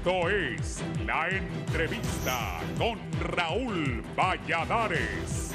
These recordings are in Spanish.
Esto es La Entrevista con Raúl Valladares.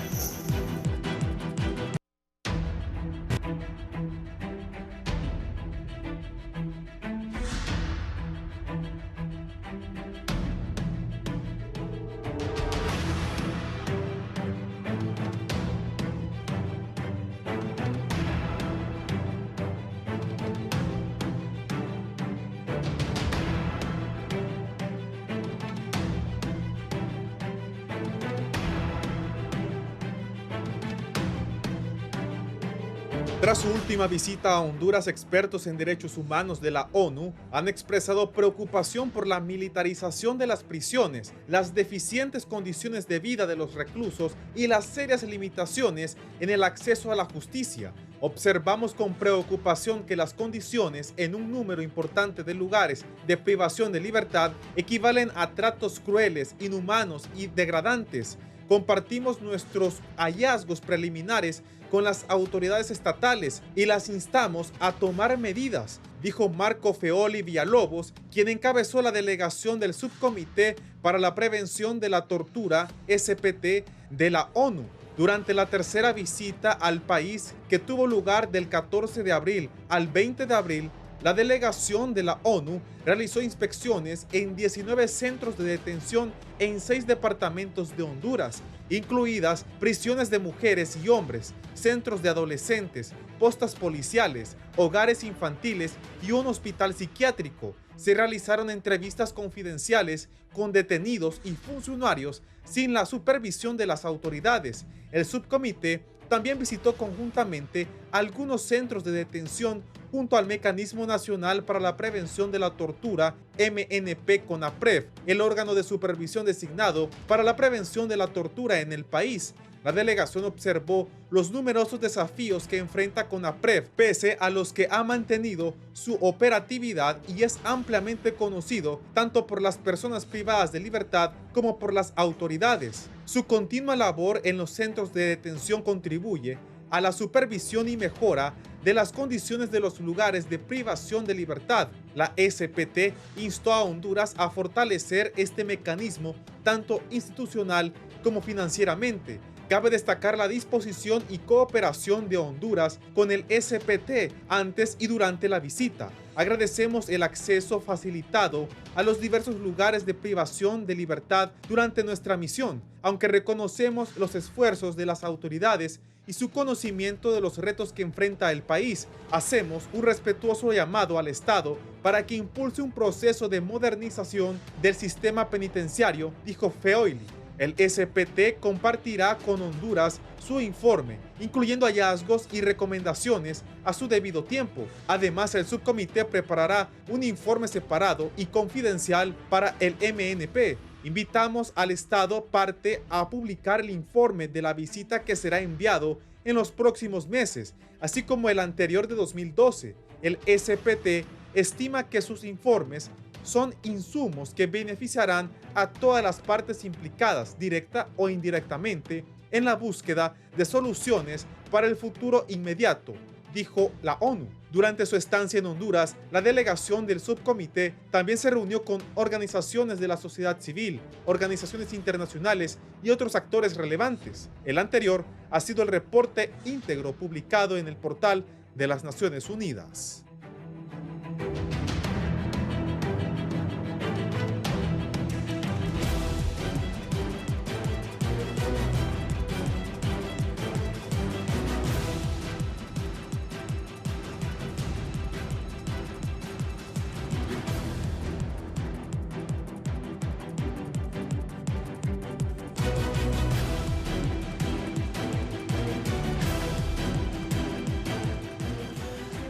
Tras su última visita a Honduras, expertos en derechos humanos de la ONU han expresado preocupación por la militarización de las prisiones, las deficientes condiciones de vida de los reclusos y las serias limitaciones en el acceso a la justicia. Observamos con preocupación que las condiciones en un número importante de lugares de privación de libertad equivalen a tratos crueles, inhumanos y degradantes. Compartimos nuestros hallazgos preliminares con las autoridades estatales y las instamos a tomar medidas, dijo Marco Feoli Villalobos, quien encabezó la delegación del Subcomité para la Prevención de la Tortura, SPT, de la ONU, durante la tercera visita al país que tuvo lugar del 14 de abril al 20 de abril. La delegación de la ONU realizó inspecciones en 19 centros de detención en 6 departamentos de Honduras, incluidas prisiones de mujeres y hombres, centros de adolescentes, postas policiales, hogares infantiles y un hospital psiquiátrico. Se realizaron entrevistas confidenciales con detenidos y funcionarios sin la supervisión de las autoridades. El subcomité también visitó conjuntamente algunos centros de detención junto al Mecanismo Nacional para la Prevención de la Tortura, MNP-CONAPREV, el órgano de supervisión designado para la prevención de la tortura en el país. La delegación observó los numerosos desafíos que enfrenta CONAPREV, pese a los que ha mantenido su operatividad y es ampliamente conocido tanto por las personas privadas de libertad como por las autoridades. Su continua labor en los centros de detención contribuye a la supervisión y mejora de las condiciones de los lugares de privación de libertad. La SPT instó a Honduras a fortalecer este mecanismo tanto institucional como financieramente. Cabe destacar la disposición y cooperación de Honduras con el SPT antes y durante la visita. Agradecemos el acceso facilitado a los diversos lugares de privación de libertad durante nuestra misión, aunque reconocemos los esfuerzos de las autoridades y su conocimiento de los retos que enfrenta el país. Hacemos un respetuoso llamado al Estado para que impulse un proceso de modernización del sistema penitenciario, dijo Feoli. El SPT compartirá con Honduras su informe, incluyendo hallazgos y recomendaciones a su debido tiempo. Además, el subcomité preparará un informe separado y confidencial para el MNP. Invitamos al Estado parte a publicar el informe de la visita que será enviado en los próximos meses, así como el anterior de 2012. El SPT estima que sus informes son insumos que beneficiarán a todas las partes implicadas, directa o indirectamente, en la búsqueda de soluciones para el futuro inmediato, dijo la ONU. Durante su estancia en Honduras, la delegación del subcomité también se reunió con organizaciones de la sociedad civil, organizaciones internacionales y otros actores relevantes. El anterior ha sido el reporte íntegro publicado en el portal de las Naciones Unidas.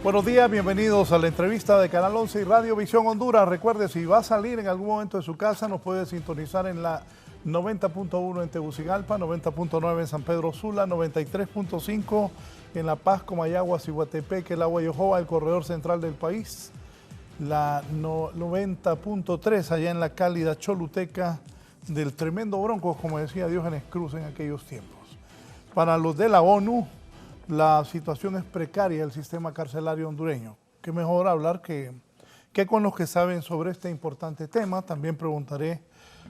Buenos días, bienvenidos a la entrevista de Canal 11 y Radio Visión Honduras. Recuerde, si va a salir en algún momento de su casa, nos puede sintonizar en la 90.1 en Tegucigalpa, 90.9 en San Pedro Sula, 93.5 en La Paz, Comayagua, Ciguatepeque, El Agua y Ojoa, el corredor central del país, la 90.3 allá en la cálida Choluteca del tremendo Bronco, como decía Diógenes Cruz en aquellos tiempos. Para los de la ONU, la situación es precaria del sistema carcelario hondureño. Qué mejor hablar que ¿Qué con los que saben sobre este importante tema? También preguntaré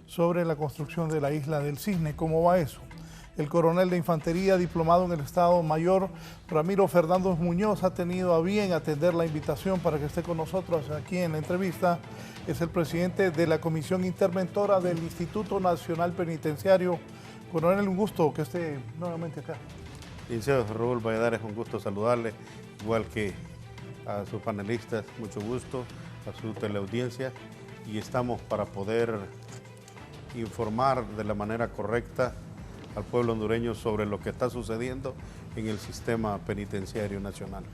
sobre la construcción de la isla del Cisne. ¿Cómo va eso? El coronel de infantería, diplomado en el Estado Mayor, Ramiro Fernández Muñoz, ha tenido a bien atender la invitación para que esté con nosotros aquí en la entrevista. Es el presidente de la Comisión Interventora del Instituto Nacional Penitenciario. Coronel, un gusto que esté nuevamente acá. Licenciado Raúl Valladares, un gusto saludarle, igual que a sus panelistas, mucho gusto, a su teleaudiencia, y estamos para poder informar de la manera correcta al pueblo hondureño sobre lo que está sucediendo en el sistema penitenciario nacional.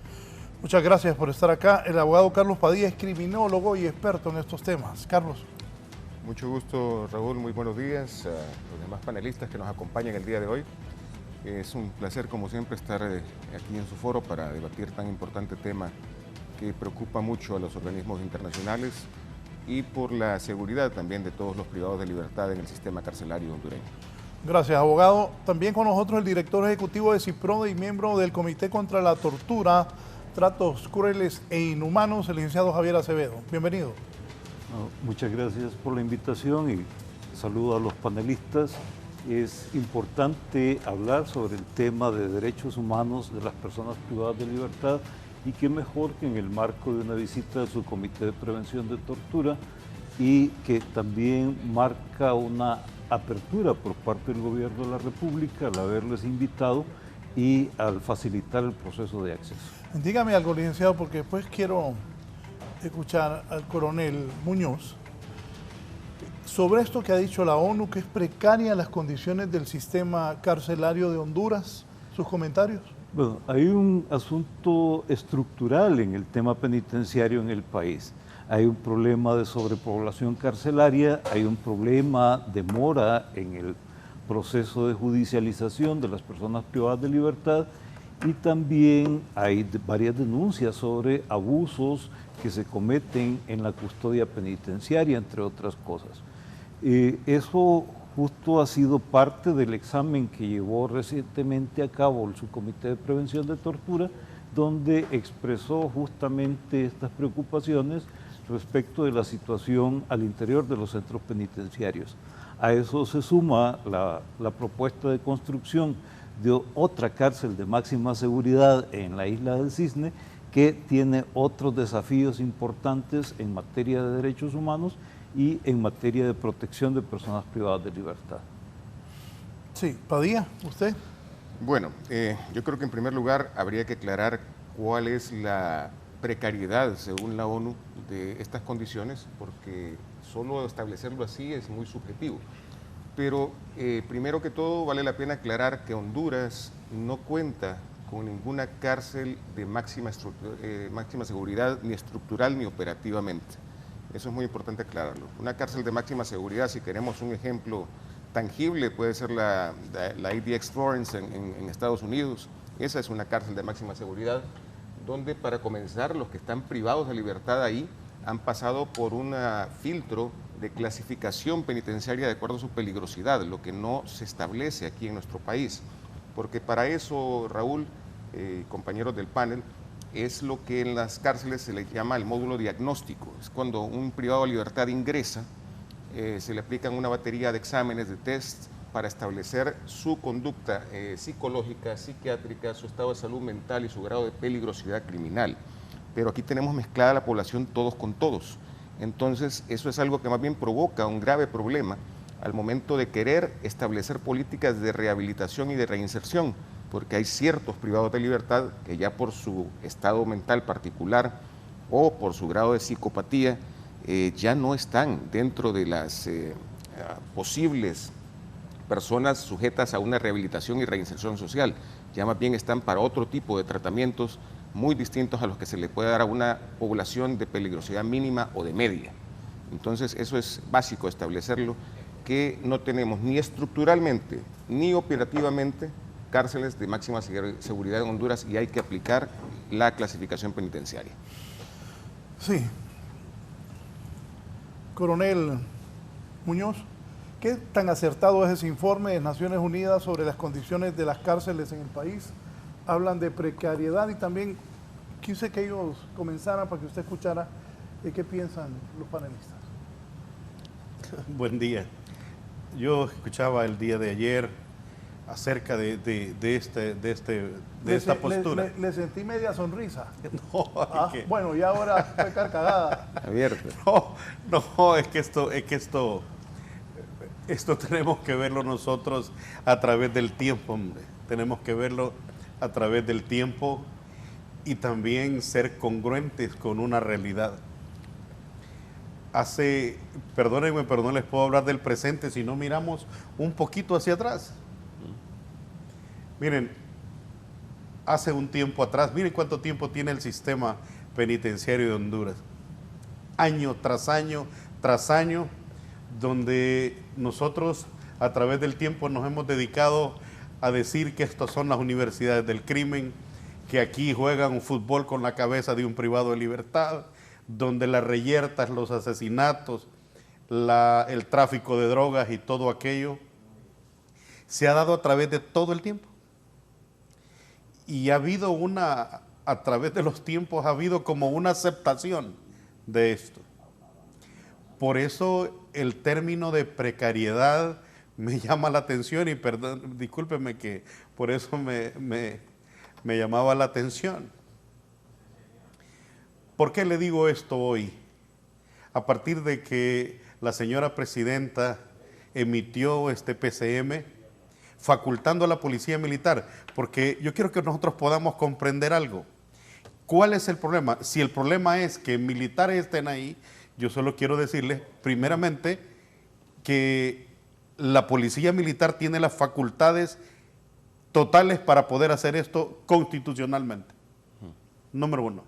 Muchas gracias por estar acá. El abogado Carlos Padilla es criminólogo y experto en estos temas. Carlos. Mucho gusto, Raúl, muy buenos días a los demás panelistas que nos acompañan el día de hoy. Es un placer, como siempre, estar aquí en su foro para debatir tan importante tema que preocupa mucho a los organismos internacionales y por la seguridad también de todos los privados de libertad en el sistema carcelario hondureño. Gracias, abogado. También con nosotros el director ejecutivo de CIPRODE y miembro del Comité contra la Tortura, Tratos Crueles e Inhumanos, el licenciado Javier Acevedo. Bienvenido. Muchas gracias por la invitación y saludo a los panelistas. Es importante hablar sobre el tema de derechos humanos de las personas privadas de libertad y qué mejor que en el marco de una visita a su Comité de Prevención de Tortura y que también marca una apertura por parte del Gobierno de la República al haberles invitado y al facilitar el proceso de acceso. Dígame algo, licenciado, porque después quiero escuchar al coronel Muñoz sobre esto que ha dicho la ONU, que es precaria las condiciones del sistema carcelario de Honduras. ¿Sus comentarios? Bueno, hay un asunto estructural en el tema penitenciario en el país. Hay un problema de sobrepoblación carcelaria, hay un problema de mora en el proceso de judicialización de las personas privadas de libertad y también hay varias denuncias sobre abusos que se cometen en la custodia penitenciaria, entre otras cosas. Eso justo ha sido parte del examen que llevó recientemente a cabo el Subcomité de Prevención de Tortura, donde expresó justamente estas preocupaciones respecto de la situación al interior de los centros penitenciarios. A eso se suma la propuesta de construcción de otra cárcel de máxima seguridad en la isla del Cisne, que tiene otros desafíos importantes en materia de derechos humanos y en materia de protección de personas privadas de libertad. Sí, Padilla, ¿usted? Bueno, yo creo que en primer lugar habría que aclarar cuál es la precariedad, según la ONU, de estas condiciones, porque solo establecerlo así es muy subjetivo. Pero primero que todo vale la pena aclarar que Honduras no cuenta con ninguna cárcel de máxima seguridad, ni estructural ni operativamente. Eso es muy importante aclararlo. Una cárcel de máxima seguridad, si queremos un ejemplo tangible, puede ser la ADX Florence en Estados Unidos. Esa es una cárcel de máxima seguridad, donde para comenzar los que están privados de libertad ahí han pasado por un filtro de clasificación penitenciaria de acuerdo a su peligrosidad, lo que no se establece aquí en nuestro país. Porque para eso, Raúl, compañeros del panel, es lo que en las cárceles se le llama el módulo diagnóstico. Es cuando un privado de libertad ingresa, se le aplican una batería de exámenes, de tests, para establecer su conducta psicológica, psiquiátrica, su estado de salud mental y su grado de peligrosidad criminal. Pero aquí tenemos mezclada la población todos con todos. Entonces, eso es algo que más bien provoca un grave problema al momento de querer establecer políticas de rehabilitación y de reinserción, porque hay ciertos privados de libertad que ya por su estado mental particular o por su grado de psicopatía ya no están dentro de las posibles personas sujetas a una rehabilitación y reinserción social, ya más bien están para otro tipo de tratamientos muy distintos a los que se le puede dar a una población de peligrosidad mínima o de media. Entonces eso es básico establecerlo, que no tenemos ni estructuralmente ni operativamente cárceles de máxima seguridad en Honduras y hay que aplicar la clasificación penitenciaria. Sí. Coronel Muñoz, ¿qué tan acertado es ese informe de Naciones Unidas sobre las condiciones de las cárceles en el país? Hablan de precariedad y también quise que ellos comenzaran para que usted escuchara ¿Qué piensan los panelistas? Buen día. Yo escuchaba el día de ayer acerca de esta postura. Le sentí media sonrisa. No, Bueno, y ahora fue carcajada. Abierto. No, es que esto tenemos que verlo nosotros a través del tiempo, hombre. Tenemos que verlo a través del tiempo y también ser congruentes con una realidad. Perdónenme, pero no les puedo hablar del presente si no miramos un poquito hacia atrás. Miren, hace un tiempo atrás, miren cuánto tiempo tiene el sistema penitenciario de Honduras. Año tras año tras año, donde nosotros a través del tiempo nos hemos dedicado a decir que estas son las universidades del crimen, que aquí juegan un fútbol con la cabeza de un privado de libertad, donde las reyertas, los asesinatos, el tráfico de drogas y todo aquello se ha dado a través de todo el tiempo. Y ha habido a través de los tiempos ha habido como una aceptación de esto. Por eso el término de precariedad me llama la atención y discúlpeme que por eso me llamaba la atención. ¿Por qué le digo esto hoy? A partir de que la señora presidenta emitió este PCM facultando a la policía militar, porque yo quiero que nosotros podamos comprender algo. ¿Cuál es el problema? Si el problema es que militares estén ahí, yo solo quiero decirles, primeramente, que la policía militar tiene las facultades totales para poder hacer esto constitucionalmente. Número uno.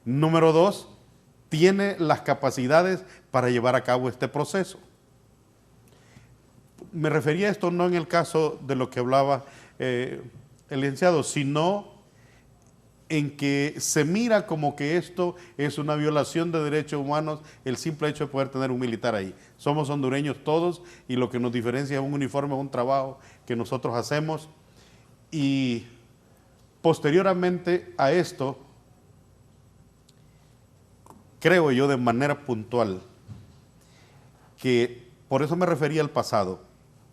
Número dos, tiene las capacidades para llevar a cabo este proceso. Me refería a esto no en el caso de lo que hablaba el licenciado, sino en que se mira como que esto es una violación de derechos humanos, el simple hecho de poder tener un militar ahí. Somos hondureños todos y lo que nos diferencia es un uniforme, un trabajo que nosotros hacemos. Y posteriormente a esto, creo yo de manera puntual, que por eso me refería al pasado,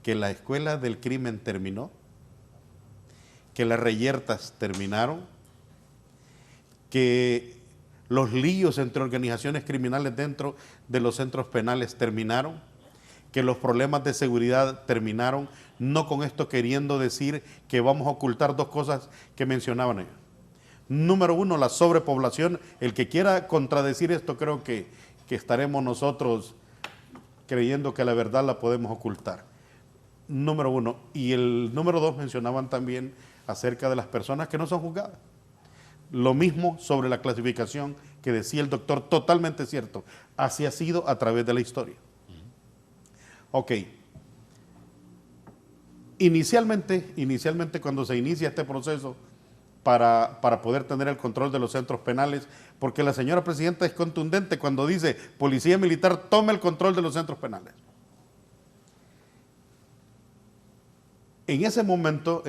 que la escuela del crimen terminó, que las reyertas terminaron, que los líos entre organizaciones criminales dentro de los centros penales terminaron, que los problemas de seguridad terminaron, no con esto queriendo decir que vamos a ocultar dos cosas que mencionaban ellos. Número uno, la sobrepoblación. El que quiera contradecir esto, creo que estaremos nosotros creyendo que la verdad la podemos ocultar. Número uno. Y el número dos, mencionaban también acerca de las personas que no son juzgadas. Lo mismo sobre la clasificación que decía el doctor, totalmente cierto. Así ha sido a través de la historia. Ok. Inicialmente cuando se inicia este proceso para poder tener el control de los centros penales, porque la señora presidenta es contundente cuando dice, policía militar tome el control de los centros penales. En ese momento,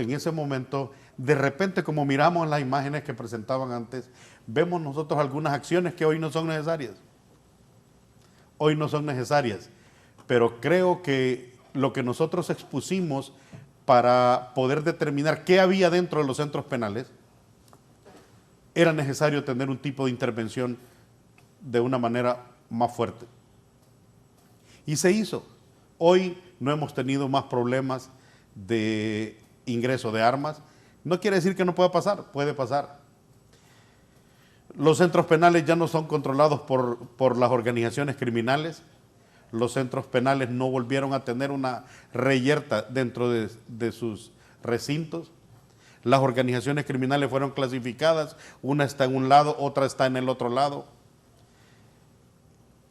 de repente, como miramos las imágenes que presentaban antes, vemos nosotros algunas acciones que hoy no son necesarias. Hoy no son necesarias, pero creo que lo que nosotros expusimos para poder determinar qué había dentro de los centros penales, era necesario tener un tipo de intervención de una manera más fuerte. Y se hizo. Hoy no hemos tenido más problemas de ingreso de armas. No quiere decir que no pueda pasar, puede pasar. Los centros penales ya no son controlados por las organizaciones criminales. Los centros penales no volvieron a tener una reyerta dentro de sus recintos. Las organizaciones criminales fueron clasificadas, una está en un lado, otra está en el otro lado.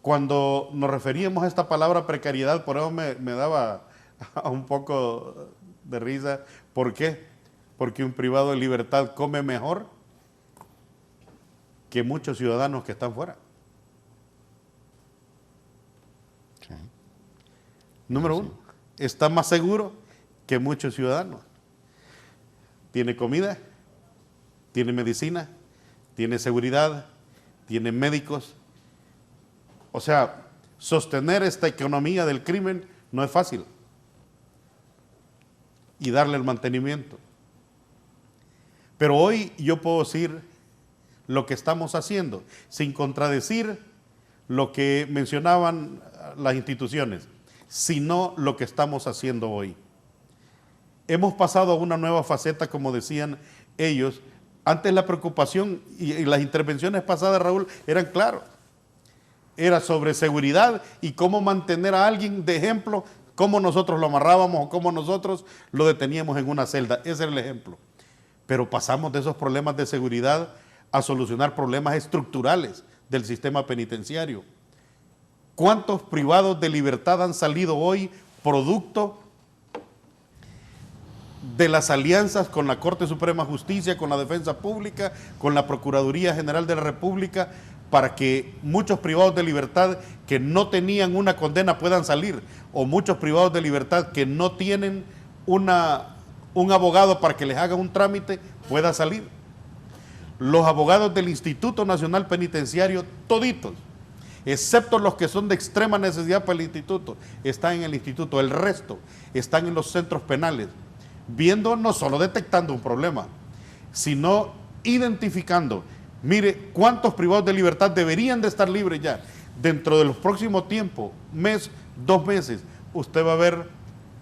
Cuando nos referíamos a esta palabra precariedad, por eso me daba un poco de risa. ¿Por qué? Porque un privado de libertad come mejor que muchos ciudadanos que están fuera. Sí. Número uno, está más seguro que muchos ciudadanos. Tiene comida, tiene medicina, tiene seguridad, tiene médicos, O sea, sostener esta economía del crimen no es fácil. Y darle el mantenimiento. Pero hoy yo puedo decir lo que estamos haciendo, sin contradecir lo que mencionaban las instituciones, sino lo que estamos haciendo hoy. Hemos pasado a una nueva faceta, como decían ellos. Antes la preocupación y las intervenciones pasadas, Raúl, eran claras. Era sobre seguridad y cómo mantener a alguien de ejemplo, cómo nosotros lo amarrábamos o cómo nosotros lo deteníamos en una celda. Ese era el ejemplo. Pero pasamos de esos problemas de seguridad a solucionar problemas estructurales del sistema penitenciario. ¿Cuántos privados de libertad han salido hoy producto de las alianzas con la Corte Suprema de Justicia, con la Defensa Pública, con la Procuraduría General de la República, para que muchos privados de libertad que no tenían una condena puedan salir, o muchos privados de libertad que no tienen un abogado para que les haga un trámite pueda salir? Los abogados del Instituto Nacional Penitenciario, toditos, excepto los que son de extrema necesidad para el instituto, están en el instituto. El resto están en los centros penales, viendo, no solo detectando un problema, sino identificando. Mire, cuántos privados de libertad deberían de estar libres ya. Dentro de los próximos tiempos, mes, 2 meses, usted va a ver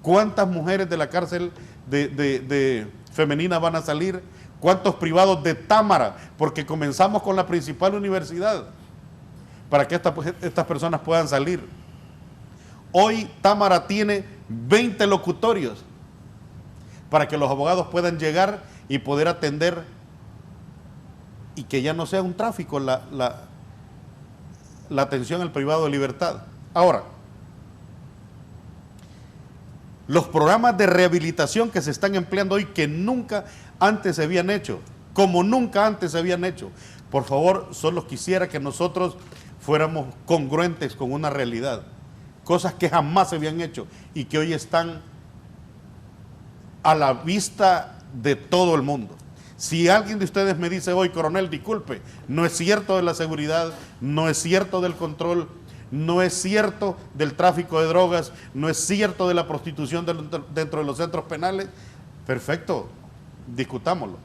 cuántas mujeres de la cárcel de femenina van a salir, cuántos privados de Támara, porque comenzamos con la principal universidad, para que estas personas puedan salir. Hoy Támara tiene 20 locutorios para que los abogados puedan llegar y poder atender, y que ya no sea un tráfico la atención al privado de libertad. Ahora, los programas de rehabilitación que se están empleando hoy, que nunca antes se habían hecho, como nunca antes se habían hecho, por favor, solo quisiera que nosotros fuéramos congruentes con una realidad, cosas que jamás se habían hecho y que hoy están a la vista de todo el mundo. Si alguien de ustedes me dice hoy, coronel, disculpe, no es cierto de la seguridad, no es cierto del control, no es cierto del tráfico de drogas, no es cierto de la prostitución dentro de los centros penales, perfecto, discutámoslo.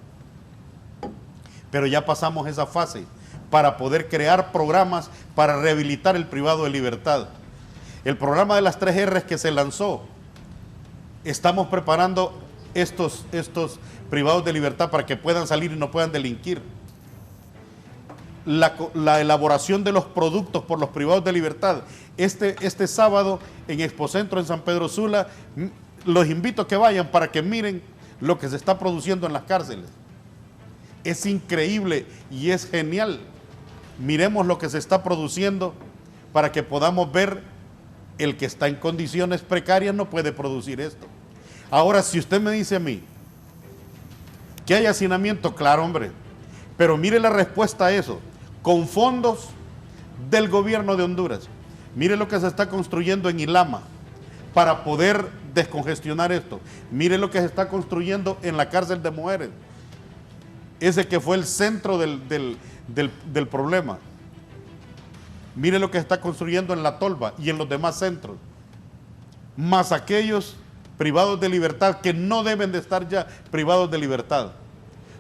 Pero ya pasamos esa fase para poder crear programas para rehabilitar el privado de libertad. El programa de las 3 R's que se lanzó, estamos preparando estos privados de libertad para que puedan salir y no puedan delinquir. La elaboración de los productos por los privados de libertad. Este sábado en Expocentro en San Pedro Sula, los invito a que vayan para que miren lo que se está produciendo en las cárceles. Es increíble y es genial. Miremos lo que se está produciendo para que podamos ver. El que está en condiciones precarias no puede producir esto. Ahora, si usted me dice a mí que hay hacinamiento, claro, hombre, pero mire la respuesta a eso, con fondos del gobierno de Honduras. Mire lo que se está construyendo en Ilama para poder descongestionar esto. Mire lo que se está construyendo en la cárcel de mujeres, ese que fue el centro del problema. Mire lo que está construyendo en La Tolva y en los demás centros, más aquellos privados de libertad que no deben de estar ya privados de libertad,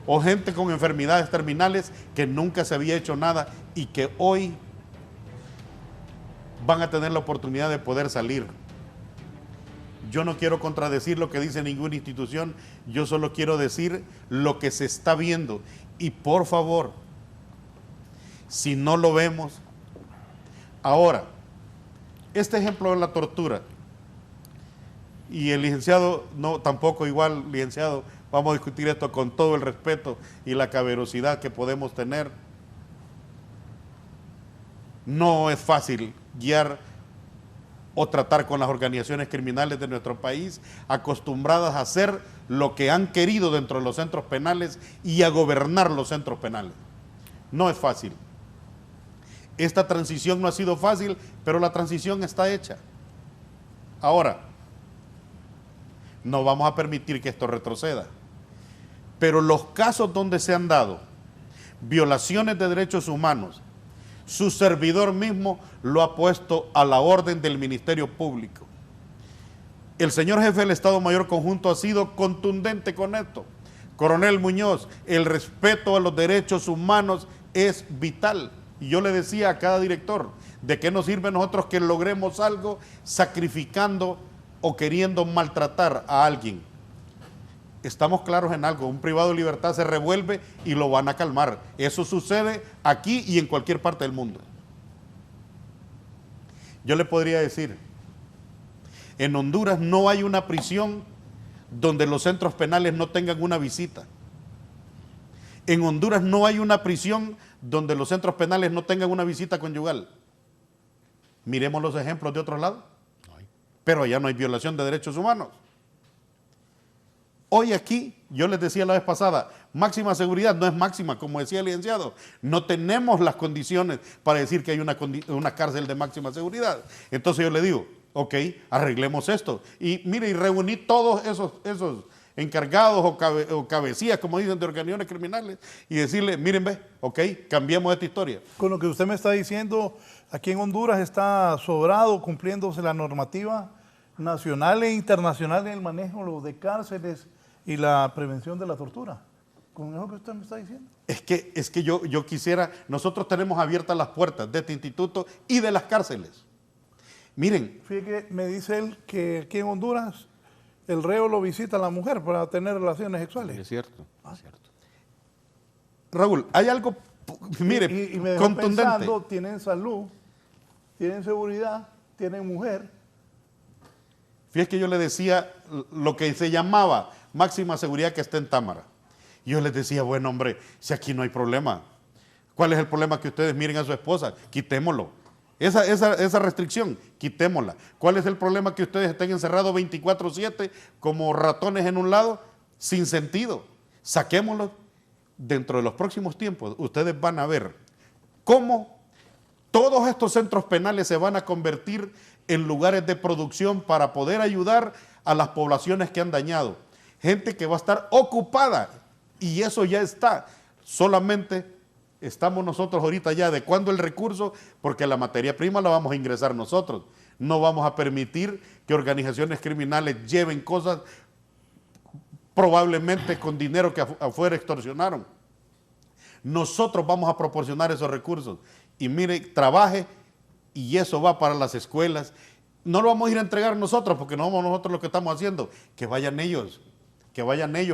o gente con enfermedades terminales que nunca se había hecho nada y que hoy van a tener la oportunidad de poder salir. Yo no quiero contradecir lo que dice ninguna institución, yo solo quiero decir lo que se está viendo. Y por favor, si no lo vemos, ahora, este ejemplo de la tortura, y el licenciado, no, tampoco igual, licenciado, vamos a discutir esto con todo el respeto y la caballerosidad que podemos tener. No es fácil guiar o tratar con las organizaciones criminales de nuestro país, acostumbradas a hacer lo que han querido dentro de los centros penales y a gobernar los centros penales. No es fácil. Esta transición no ha sido fácil, pero la transición está hecha. Ahora, no vamos a permitir que esto retroceda. Pero los casos donde se han dado violaciones de derechos humanos, su servidor mismo lo ha puesto a la orden del Ministerio Público. El señor jefe del Estado Mayor Conjunto ha sido contundente con esto. Coronel Muñoz, el respeto a los derechos humanos es vital. Y yo le decía a cada director, ¿de qué nos sirve a nosotros que logremos algo sacrificando o queriendo maltratar a alguien? Estamos claros en algo, un privado de libertad se revuelve y lo van a calmar. Eso sucede aquí y en cualquier parte del mundo. Yo le podría decir, en Honduras no hay una prisión donde los centros penales no tengan una visita. En Honduras no hay una prisión donde los centros penales no tengan una visita conyugal. Miremos los ejemplos de otros lados. Pero allá no hay violación de derechos humanos. Hoy aquí, yo les decía la vez pasada, máxima seguridad no es máxima, como decía el licenciado. No tenemos las condiciones para decir que hay una cárcel de máxima seguridad. Entonces yo le digo, ok, arreglemos esto. Y mire, y reuní todos esos encargados o cabecillas, como dicen, de organizaciones criminales, y decirle, miren, ve, ok, cambiemos esta historia. Con lo que usted me está diciendo, aquí en Honduras está sobrado cumpliéndose la normativa nacional e internacional en el manejo de cárceles y la prevención de la tortura. ¿Con eso que usted me está diciendo? Es que yo quisiera, nosotros tenemos abiertas las puertas de este instituto y de las cárceles. Miren. Fíjate que me dice él que aquí en Honduras el reo lo visita a la mujer para tener relaciones sexuales. Es cierto, es cierto. Raúl, hay algo, mire, y me dejó contundente. pensando, tienen salud, tienen seguridad, tienen mujer. Fíjate que yo le decía lo que se llamaba máxima seguridad que está en Támara. Yo les decía, bueno, hombre, si aquí no hay problema, ¿cuál es el problema que ustedes miren a su esposa? Quitémoslo. Esa restricción, quitémosla. ¿Cuál es el problema que ustedes estén encerrados 24/7 como ratones en un lado? Sin sentido. Saquémoslo. Dentro de los próximos tiempos, ustedes van a ver cómo todos estos centros penales se van a convertir en lugares de producción para poder ayudar a las poblaciones que han dañado. Gente que va a estar ocupada, y eso ya está. Solamente estamos nosotros ahorita ya adecuando el recurso, porque la materia prima la vamos a ingresar nosotros. No vamos a permitir que organizaciones criminales lleven cosas probablemente con dinero que afuera extorsionaron. Nosotros vamos a proporcionar esos recursos. Y mire, trabaje, y eso va para las escuelas. No lo vamos a ir a entregar nosotros, porque no somos nosotros lo que estamos haciendo. Que vayan ellos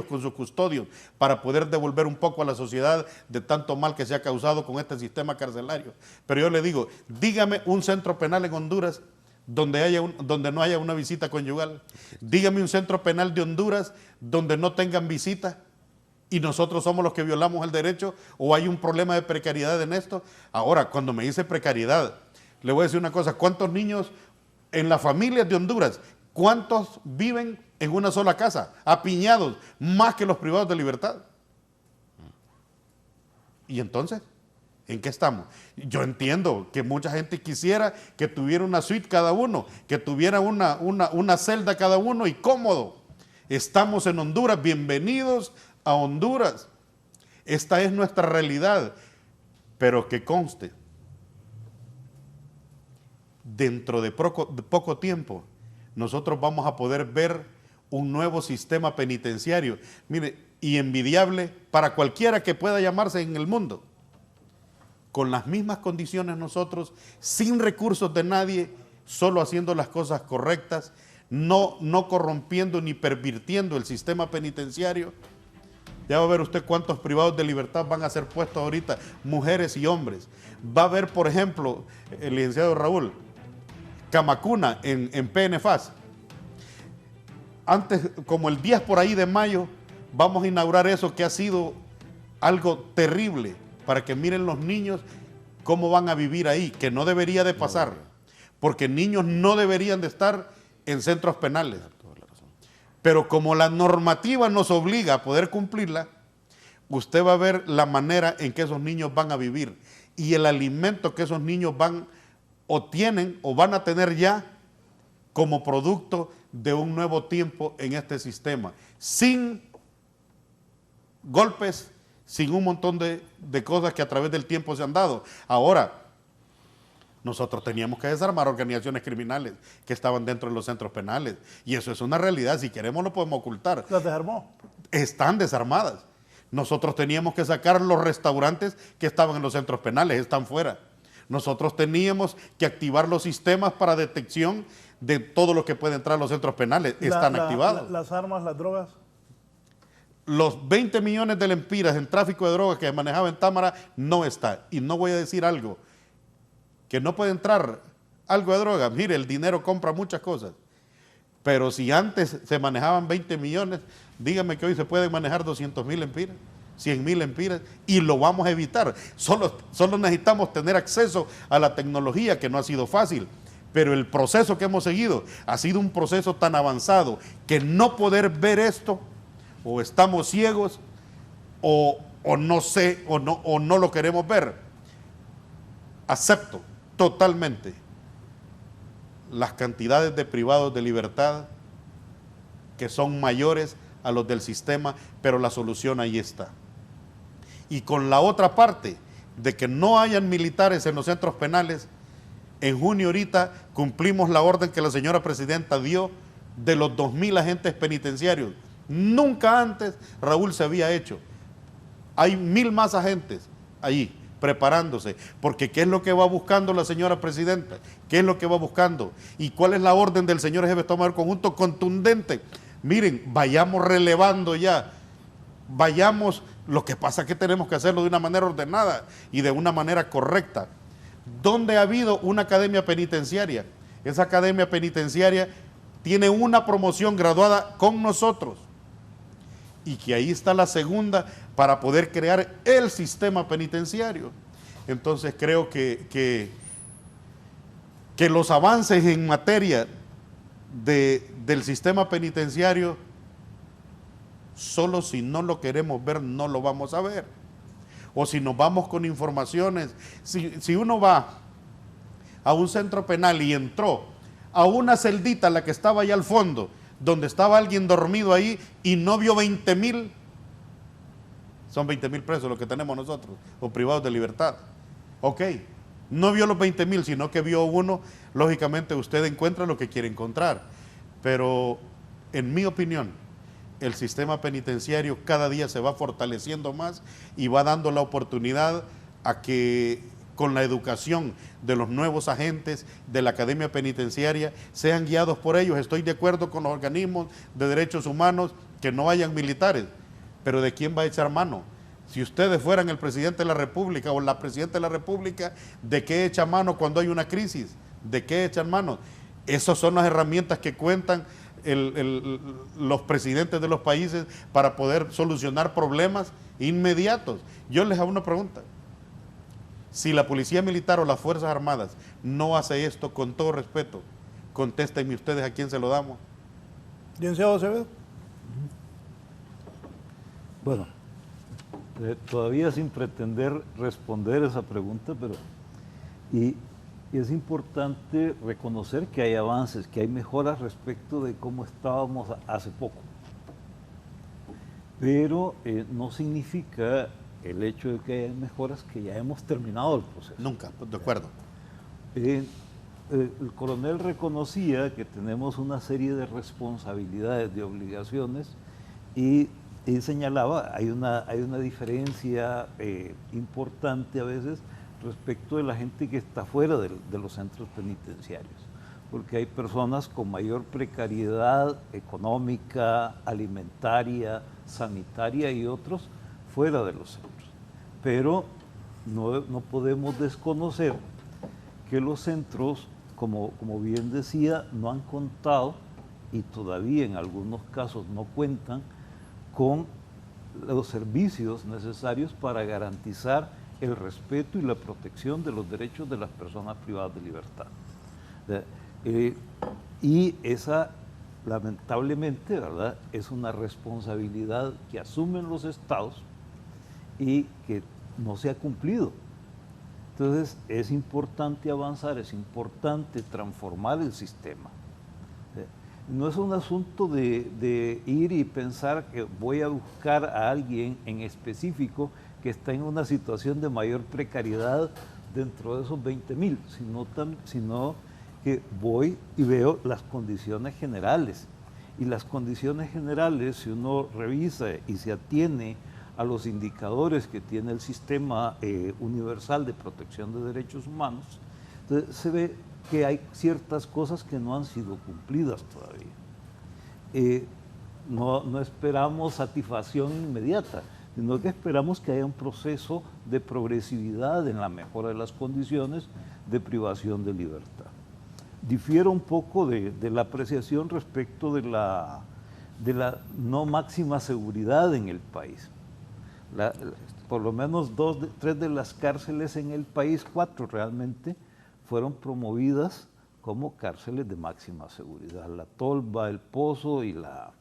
con sus custodios para poder devolver un poco a la sociedad de tanto mal que se ha causado con este sistema carcelario. Pero yo le digo, dígame un centro penal en Honduras donde no haya una visita conyugal. Dígame un centro penal de Honduras donde no tengan visita y nosotros somos los que violamos el derecho, o hay un problema de precariedad en esto. Ahora, cuando me dice precariedad, le voy a decir una cosa, ¿cuántos niños en las familias de Honduras, cuántos viven en una sola casa, apiñados, más que los privados de libertad? Y entonces, ¿en qué estamos? Yo entiendo que mucha gente quisiera que tuviera una suite cada uno, que tuviera una celda cada uno y cómodo. Estamos en Honduras, bienvenidos a Honduras. Esta es nuestra realidad, pero que conste, dentro de poco tiempo, nosotros vamos a poder ver un nuevo sistema penitenciario, mire, y envidiable para cualquiera que pueda llamarse en el mundo. Con las mismas condiciones nosotros, sin recursos de nadie, solo haciendo las cosas correctas, no corrompiendo ni pervirtiendo el sistema penitenciario. Ya va a ver usted cuántos privados de libertad van a ser puestos ahorita, mujeres y hombres. Va a ver, por ejemplo, el licenciado Raúl, Camacuna en PNFAS. Antes, como el 10 por ahí de mayo, vamos a inaugurar eso que ha sido algo terrible, para que miren los niños cómo van a vivir ahí, que no debería de pasar, porque niños no deberían de estar en centros penales. Pero como la normativa nos obliga a poder cumplirla, usted va a ver la manera en que esos niños van a vivir y el alimento que esos niños van o tienen o van a tener ya como producto de un nuevo tiempo en este sistema, sin golpes, sin un montón de cosas que a través del tiempo se han dado. Ahora, Nosotros teníamos que desarmar organizaciones criminales que estaban dentro de los centros penales. Y eso es una realidad. Si queremos, no podemos ocultar. ¿Las desarmó? Están desarmadas. Nosotros teníamos que sacar los restaurantes que estaban en los centros penales, están fuera. Nosotros teníamos que activar los sistemas para detección de todo lo que puede entrar a los centros penales, están activados. Las armas, las drogas. Los 20 millones de lempiras en tráfico de drogas que manejaba en Támara no está. Y no voy a decir algo, que no puede entrar algo de droga. Mire, el dinero compra muchas cosas. Pero si antes se manejaban 20 millones, dígame que hoy se pueden manejar 200.000 lempiras, 100.000 lempiras, y lo vamos a evitar. Solo necesitamos tener acceso a la tecnología, que no ha sido fácil. Pero el proceso que hemos seguido ha sido un proceso tan avanzado que no poder ver esto, o estamos ciegos, o no sé, o no lo queremos ver. Acepto totalmente las cantidades de privados de libertad que son mayores a los del sistema, pero la solución ahí está. Y con la otra parte, de que no hayan militares en los centros penales, en junio ahorita cumplimos la orden que la señora presidenta dio de los 2.000 agentes penitenciarios. Nunca antes, Raúl, se había hecho. Hay 1.000 más agentes allí preparándose, porque ¿qué es lo que va buscando la señora presidenta? ¿Qué es lo que va buscando? ¿Y cuál es la orden del señor jefe de Estado Mayor Conjunto? Contundente. Miren, vayamos relevando ya, vayamos, lo que pasa es que tenemos que hacerlo de una manera ordenada y de una manera correcta. ¿Dónde ha habido una academia penitenciaria? Esa academia penitenciaria tiene una promoción graduada con nosotros, y que ahí está la segunda para poder crear el sistema penitenciario. Entonces creo que los avances en materia del sistema penitenciario, solo si no lo queremos ver, no lo vamos a ver. O si nos vamos con informaciones, si uno va a un centro penal y entró a una celdita, la que estaba allá al fondo, donde estaba alguien dormido ahí y no vio 20.000, son 20.000 presos los que tenemos nosotros, o privados de libertad. Ok, no vio los 20.000, sino que vio uno, lógicamente usted encuentra lo que quiere encontrar. Pero, en mi opinión, el sistema penitenciario cada día se va fortaleciendo más y va dando la oportunidad a que, con la educación de los nuevos agentes de la Academia Penitenciaria, sean guiados por ellos. Estoy de acuerdo con los organismos de derechos humanos que no hayan militares, pero ¿de quién va a echar mano? Si ustedes fueran el presidente de la República o la presidenta de la República, ¿de qué echa mano cuando hay una crisis? ¿De qué echan mano? Esas son las herramientas que cuentan los presidentes de los países para poder solucionar problemas inmediatos. Yo les hago una pregunta. Si la Policía Militar o las Fuerzas Armadas no hace esto, con todo respeto, contéstenme ustedes a quién se lo damos. Licenciado Acevedo. Bueno, todavía sin pretender responder esa pregunta, pero y es importante reconocer que hay avances, que hay mejoras respecto de cómo estábamos hace poco. Pero no significa el hecho de que haya mejoras que ya hemos terminado el proceso. Nunca, de acuerdo. El coronel reconocía que tenemos una serie de responsabilidades, de obligaciones, y señalaba, hay una diferencia importante a veces respecto de la gente que está fuera de los centros penitenciarios, porque hay personas con mayor precariedad económica, alimentaria, sanitaria y otros fuera de los centros. Pero no podemos desconocer que los centros, como bien decía, no han contado y todavía en algunos casos no cuentan con los servicios necesarios para garantizar el respeto y la protección de los derechos de las personas privadas de libertad. Y esa, lamentablemente, ¿verdad?, es una responsabilidad que asumen los estados y que no se ha cumplido. Entonces, es importante avanzar, es importante transformar el sistema. No es un asunto de ir y pensar que voy a buscar a alguien en específico que está en una situación de mayor precariedad dentro de esos 20.000, sino que voy y veo las condiciones generales. Y las condiciones generales, si uno revisa y se atiene a los indicadores que tiene el Sistema Universal de Protección de Derechos Humanos, entonces se ve que hay ciertas cosas que no han sido cumplidas todavía. No esperamos satisfacción inmediata, sino que esperamos que haya un proceso de progresividad en la mejora de las condiciones de privación de libertad. Difiero un poco de la apreciación respecto de la no máxima seguridad en el país. Por lo menos 3 de las cárceles en el país, 4 realmente, fueron promovidas como cárceles de máxima seguridad. La Tolva, el Pozo y la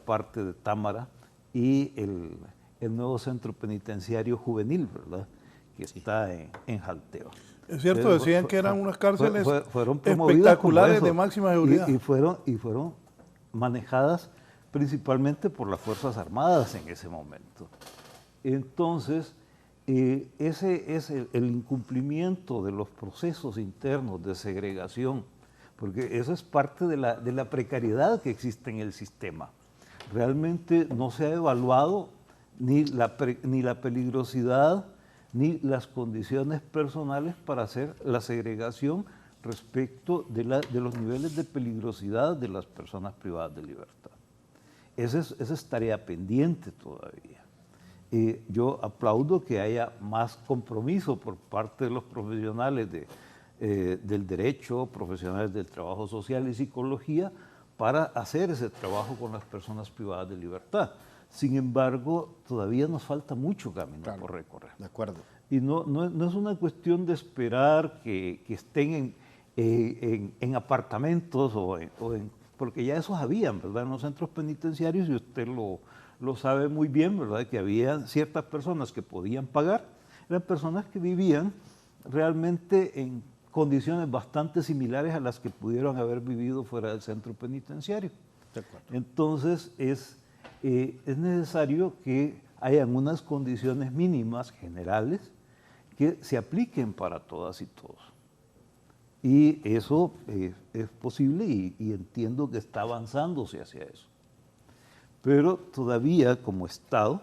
parte de Támara y el nuevo centro penitenciario juvenil, ¿verdad?, que está en Jalteo. Es cierto, decían que eran unas cárceles fueron espectaculares de máxima seguridad. Y fueron manejadas principalmente por las Fuerzas Armadas en ese momento. Entonces, ese es el incumplimiento de los procesos internos de segregación, porque eso es parte de la precariedad que existe en el sistema. Realmente no se ha evaluado ni la peligrosidad ni las condiciones personales para hacer la segregación respecto de los niveles de peligrosidad de las personas privadas de libertad. Esa es tarea pendiente todavía. Yo aplaudo que haya más compromiso por parte de los profesionales del derecho, profesionales del trabajo social y psicología, para hacer ese trabajo con las personas privadas de libertad. Sin embargo, todavía nos falta mucho camino por recorrer. De acuerdo. Y no es una cuestión de esperar que estén en apartamentos porque ya esos habían, ¿verdad?, en los centros penitenciarios, y usted lo sabe muy bien, ¿verdad?, que había ciertas personas que podían pagar, eran personas que vivían realmente en condiciones bastante similares a las que pudieron haber vivido fuera del centro penitenciario. De acuerdo. Entonces es necesario que hayan unas condiciones mínimas generales que se apliquen para todas y todos. Y eso es posible y entiendo que está avanzándose hacia eso. Pero todavía como Estado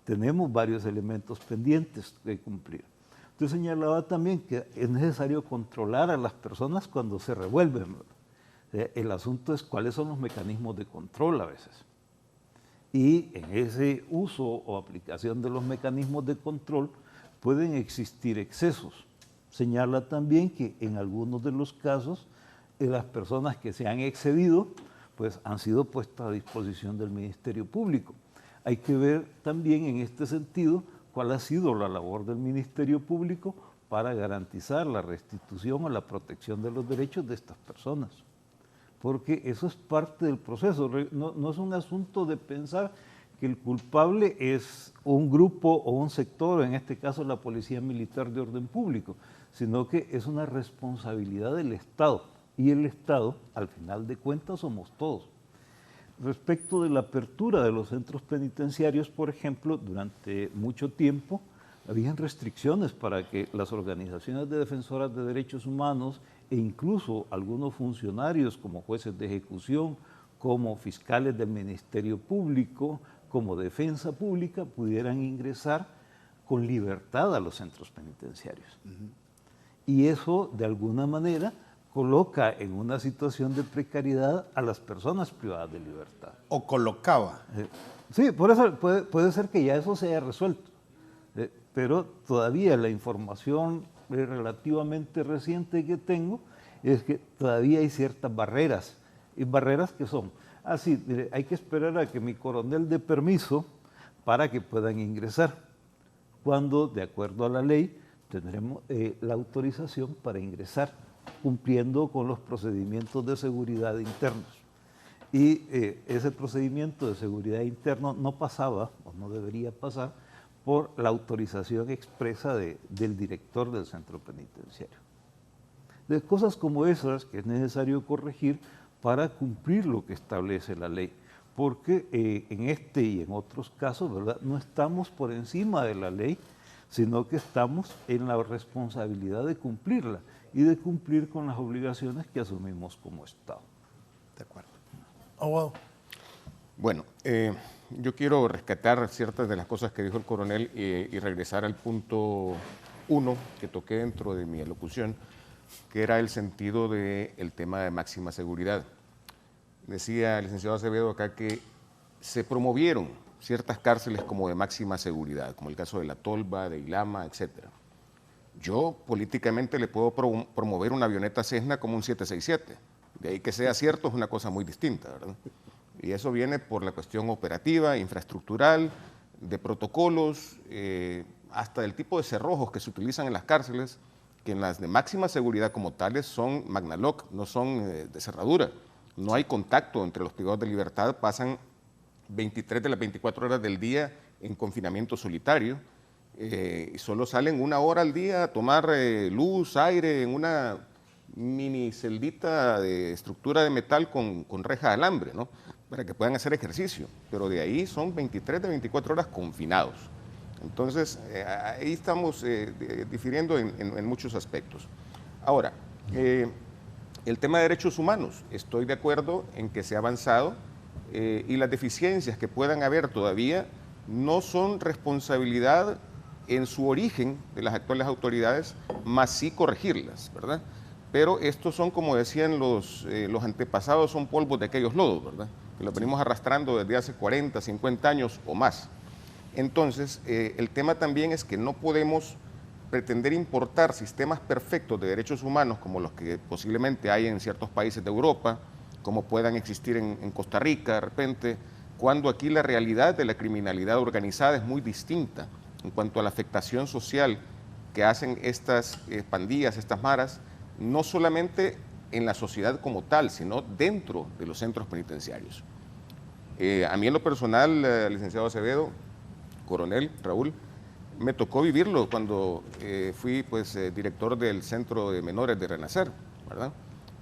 tenemos varios elementos pendientes de cumplir. Usted señalaba también que es necesario controlar a las personas cuando se revuelven. El asunto es cuáles son los mecanismos de control a veces. Y en ese uso o aplicación de los mecanismos de control pueden existir excesos. Señala también que en algunos de los casos las personas que se han excedido pues han sido puestas a disposición del Ministerio Público. Hay que ver también en este sentido cuál ha sido la labor del Ministerio Público para garantizar la restitución o la protección de los derechos de estas personas. Porque eso es parte del proceso. No es un asunto de pensar que el culpable es un grupo o un sector, en este caso la Policía Militar de Orden Público, sino que es una responsabilidad del Estado. Y el Estado, al final de cuentas, somos todos. Respecto de la apertura de los centros penitenciarios, por ejemplo, durante mucho tiempo habían restricciones para que las organizaciones de defensoras de derechos humanos e incluso algunos funcionarios como jueces de ejecución, como fiscales del Ministerio Público, como defensa pública, pudieran ingresar con libertad a los centros penitenciarios. Y eso, de alguna manera, coloca en una situación de precariedad a las personas privadas de libertad. O colocaba. Sí, por eso puede ser que ya eso se haya resuelto, pero todavía la información relativamente reciente que tengo es que todavía hay ciertas barreras, y barreras que son, mire, hay que esperar a que mi coronel dé permiso para que puedan ingresar, cuando de acuerdo a la ley tendremos la autorización para ingresar, cumpliendo con los procedimientos de seguridad internos. Y ese procedimiento de seguridad interno no pasaba, o no debería pasar, por la autorización expresa del director del centro penitenciario. De cosas como esas que es necesario corregir para cumplir lo que establece la ley, porque en este y en otros casos, ¿verdad?, no estamos por encima de la ley, sino que estamos en la responsabilidad de cumplirla y de cumplir con las obligaciones que asumimos como Estado. De acuerdo. Abogado. Bueno, yo quiero rescatar ciertas de las cosas que dijo el coronel y regresar al punto 1 que toqué dentro de mi alocución, que era el sentido del tema de máxima seguridad. Decía el licenciado Acevedo acá que se promovieron ciertas cárceles como de máxima seguridad, como el caso de La Tolva, de Ilama, etc. Yo políticamente le puedo promover una avioneta Cessna como un 767. De ahí que sea cierto es una cosa muy distinta, ¿verdad? Y eso viene por la cuestión operativa, infraestructural, de protocolos, hasta del tipo de cerrojos que se utilizan en las cárceles, que en las de máxima seguridad como tales son Magnalock, no son de cerradura. No hay contacto entre los privados de libertad, pasan 23 de las 24 horas del día en confinamiento solitario y solo salen 1 hora al día a tomar luz, aire en una mini celdita de estructura de metal con reja de alambre, ¿no? Para que puedan hacer ejercicio, pero de ahí son 23 de 24 horas confinados. Entonces, ahí estamos difiriendo en muchos aspectos. Ahora, el tema de derechos humanos, estoy de acuerdo en que se ha avanzado y las deficiencias que puedan haber todavía no son responsabilidad en su origen de las actuales autoridades, más sí corregirlas, ¿verdad? Pero estos son, como decían los antepasados, son polvos de aquellos lodos, ¿verdad? Que los venimos arrastrando desde hace 40, 50 años o más. Entonces, el tema también es que no podemos pretender importar sistemas perfectos de derechos humanos como los que posiblemente hay en ciertos países de Europa, como puedan existir en Costa Rica de repente, cuando aquí la realidad de la criminalidad organizada es muy distinta en cuanto a la afectación social que hacen estas pandillas, estas maras, no solamente en la sociedad como tal, sino dentro de los centros penitenciarios. A mí en lo personal, licenciado Acevedo, coronel Raúl, me tocó vivirlo cuando fui director del Centro de Menores de Renacer, ¿verdad?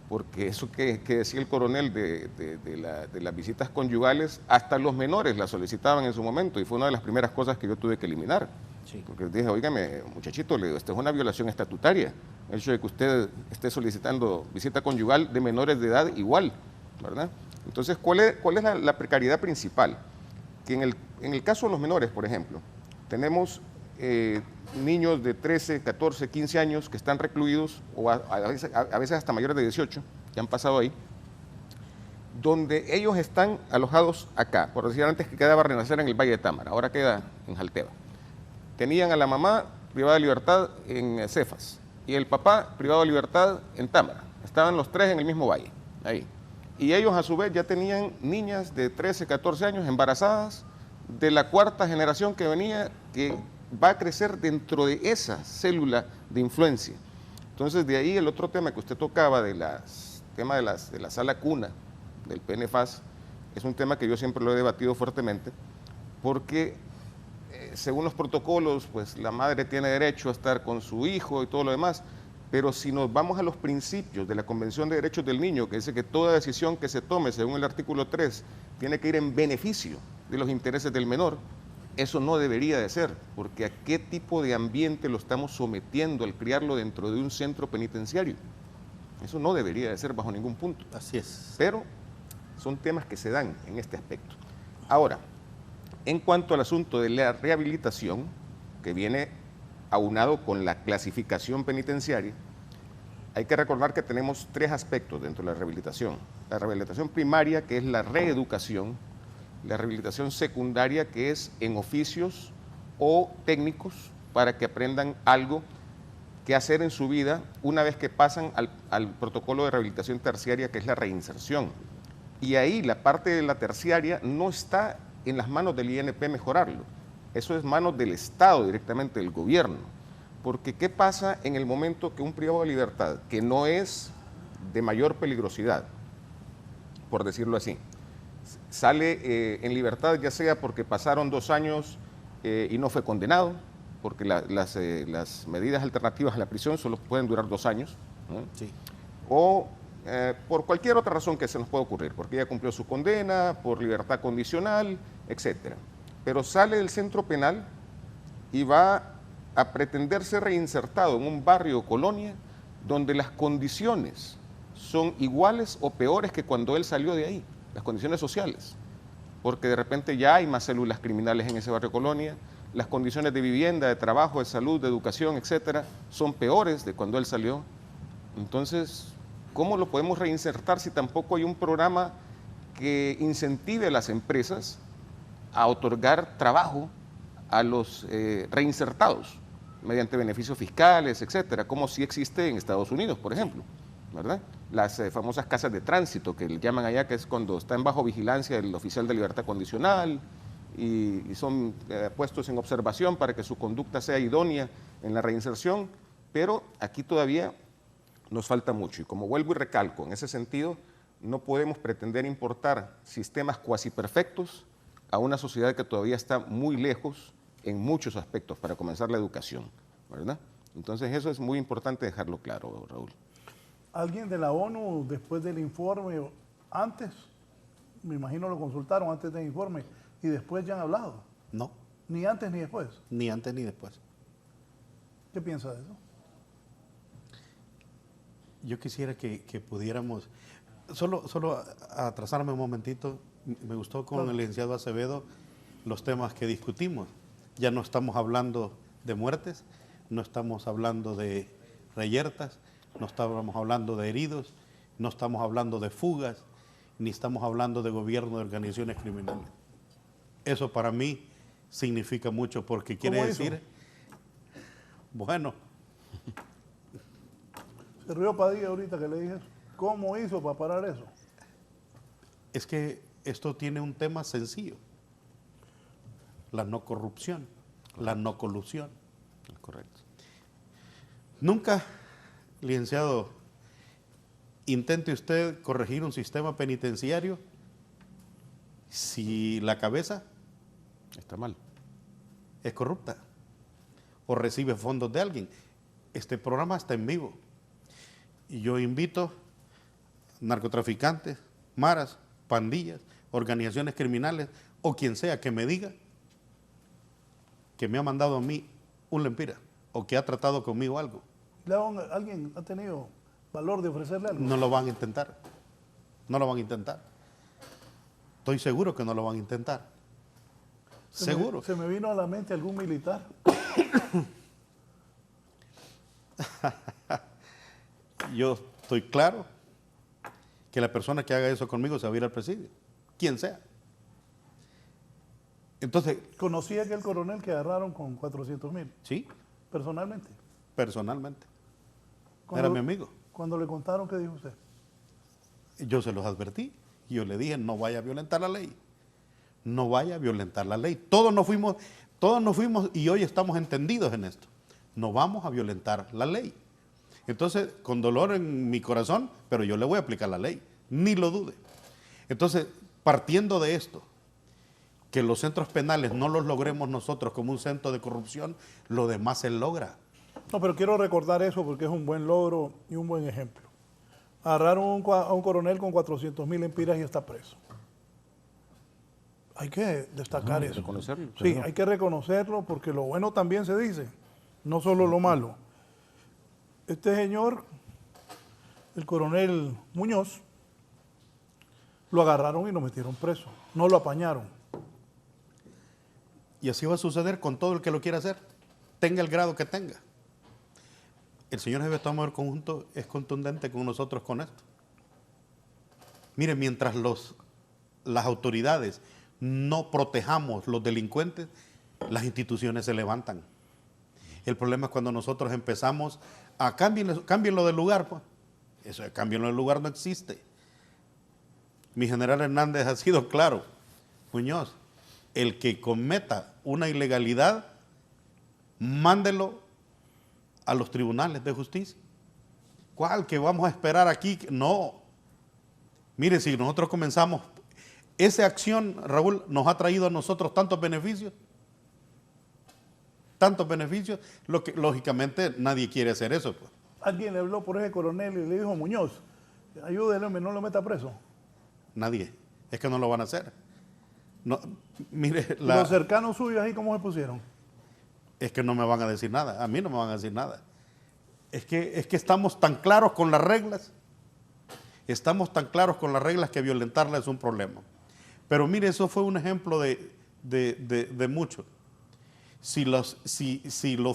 Porque eso que decía el coronel de las visitas conyugales, hasta los menores las solicitaban en su momento y fue una de las primeras cosas que yo tuve que eliminar. Sí. Porque les dije, óigame, muchachito, le digo, esta es una violación estatutaria, el hecho de que usted esté solicitando visita conyugal de menores de edad igual, ¿verdad? Entonces, ¿cuál es la precariedad principal? Que en el caso de los menores, por ejemplo, tenemos niños de 13, 14, 15 años que están recluidos, o a veces hasta mayores de 18, que han pasado ahí, donde ellos están alojados acá, por decir antes que quedaba Renacer en el Valle de Támara, ahora queda en Jalteba. Tenían a la mamá privada de libertad en Cefas y el papá privado de libertad en Támara. Estaban los tres en el mismo valle, ahí. Y ellos a su vez ya tenían niñas de 13, 14 años embarazadas de la 4ª generación que venía, que va a crecer dentro de esa célula de influencia. Entonces, de ahí el otro tema que usted tocaba, tema de la sala cuna, del PNFAS, es un tema que yo siempre lo he debatido fuertemente, porque según los protocolos, pues la madre tiene derecho a estar con su hijo y todo lo demás, pero si nos vamos a los principios de la Convención de Derechos del Niño, que dice que toda decisión que se tome, según el artículo 3, tiene que ir en beneficio de los intereses del menor, eso no debería de ser, porque ¿a qué tipo de ambiente lo estamos sometiendo al criarlo dentro de un centro penitenciario? Eso no debería de ser bajo ningún punto. Así es. Pero son temas que se dan en este aspecto. Ahora, en cuanto al asunto de la rehabilitación, que viene aunado con la clasificación penitenciaria, hay que recordar que tenemos 3 aspectos dentro de la rehabilitación. La rehabilitación primaria, que es la reeducación; la rehabilitación secundaria, que es en oficios o técnicos para que aprendan algo que hacer en su vida una vez que pasan al protocolo de rehabilitación terciaria, que es la reinserción. Y ahí la parte de la terciaria no está en las manos del INP mejorarlo, eso es manos del Estado, directamente del gobierno. Porque ¿qué pasa en el momento que un privado de libertad, que no es de mayor peligrosidad, por decirlo así, sale en libertad, ya sea porque pasaron 2 años y no fue condenado, porque las medidas alternativas a la prisión solo pueden durar 2 años, ¿no? Sí. O por cualquier otra razón que se nos pueda ocurrir, porque ya cumplió su condena, por libertad condicional, etc. Pero sale del centro penal y va a pretender ser reinsertado en un barrio o colonia donde las condiciones son iguales o peores que cuando él salió de ahí, las condiciones sociales, porque de repente ya hay más células criminales en ese barrio o colonia, las condiciones de vivienda, de trabajo, de salud, de educación, etcétera, son peores de cuando él salió. Entonces, ¿cómo lo podemos reinsertar si tampoco hay un programa que incentive a las empresas a otorgar trabajo a los reinsertados mediante beneficios fiscales, etcétera, como sí existe en Estados Unidos, por ejemplo, ¿verdad? Las famosas casas de tránsito que le llaman allá, que es cuando están bajo vigilancia del oficial de libertad condicional y son puestos en observación para que su conducta sea idónea en la reinserción, pero aquí todavía nos falta mucho y como vuelvo y recalco, en ese sentido no podemos pretender importar sistemas cuasi perfectos a una sociedad que todavía está muy lejos en muchos aspectos, para comenzar la educación, ¿verdad? Entonces eso es muy importante dejarlo claro, Raúl. ¿Alguien de la ONU después del informe, antes, me imagino lo consultaron antes del informe, y después ya han hablado? No, Ni antes ni después. ni antes ni después. ¿Qué piensa de eso? Yo quisiera que pudiéramos, solo atrasarme un momentito, me gustó con el licenciado Acevedo los temas que discutimos. Ya no estamos hablando de muertes, no estamos hablando de reyertas, no estamos hablando de heridos, no estamos hablando de fugas, ni estamos hablando de gobierno de organizaciones criminales. Eso para mí significa mucho porque quiere decir, bueno. Se rió Padilla ahorita que le dije eso. ¿Cómo hizo para parar eso? Es que esto tiene un tema sencillo. La no corrupción, la no colusión. Correcto. Nunca, licenciado, intente usted corregir un sistema penitenciario si la cabeza Está mal. es corrupta o recibe fondos de alguien. Este programa está en vivo. Y yo invito narcotraficantes, maras, pandillas, organizaciones criminales o quien sea que me diga que me ha mandado a mí un lempira o que ha tratado conmigo algo. ¿Alguien ha tenido valor de ofrecerle algo? No lo van a intentar. No lo van a intentar. Estoy seguro que no lo van a intentar. Seguro. Se me vino a la mente algún militar. Yo estoy claro que la persona que haga eso conmigo se va a ir al presidio, quien sea. Entonces, Conocí a aquel coronel que agarraron con 400,000, sí, personalmente. personalmente. Cuando- Era mi amigo. Cuando le contaron, ¿qué dijo usted? Yo se los advertí. Y yo le dije, no vaya a violentar la ley. No vaya a violentar la ley. Todos nos fuimos y hoy estamos entendidos en esto. No vamos a violentar la ley. Entonces, con dolor en mi corazón, pero yo le voy a aplicar la ley. Ni lo dude. Entonces, partiendo de esto, que los centros penales no los logremos nosotros como un centro de corrupción, lo demás se logra. No, pero quiero recordar eso porque es un buen logro y un buen ejemplo. Agarraron a un coronel con 400,000 lempiras y está preso. Hay que destacar eso. Reconocerlo. Sí, hay que reconocerlo porque lo bueno también se dice, no solo lo malo. Este señor, el coronel Muñoz, lo agarraron y lo metieron preso. No lo apañaron. Y así va a suceder con todo el que lo quiera hacer, tenga el grado que tenga. El señor jefe de Estado Mayor Conjunto es contundente con nosotros con esto. Mire, mientras las autoridades no protejamos los delincuentes, las instituciones se levantan. El problema es cuando nosotros empezamos a cámbienlo del lugar, pues. Eso de cámbienlo del lugar no existe. Mi general Hernández ha sido claro. Muñoz, el que cometa una ilegalidad, mándelo a los tribunales de justicia. ¿Cuál? ¿Que vamos a esperar aquí? No. Mire, si nosotros comenzamos, esa acción, Raúl, nos ha traído a nosotros tantos beneficios, lo que lógicamente nadie quiere hacer eso, pues. Alguien le habló por ese coronel y le dijo, Muñoz, ayúdele, no lo meta preso. Nadie. Es que no lo van a hacer. No, mire, Los cercanos suyos ahí, ¿cómo se pusieron? es que no me van a decir nada, a mí no me van a decir nada. Es que estamos tan claros con las reglas, que violentarlas es un problema. Pero mire, eso fue un ejemplo de mucho. Si los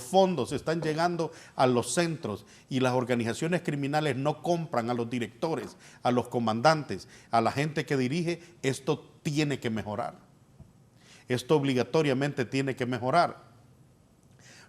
fondos están llegando a los centros y las organizaciones criminales no compran a los directores, a los comandantes, a la gente que dirige, esto tiene que mejorar. Esto obligatoriamente tiene que mejorar.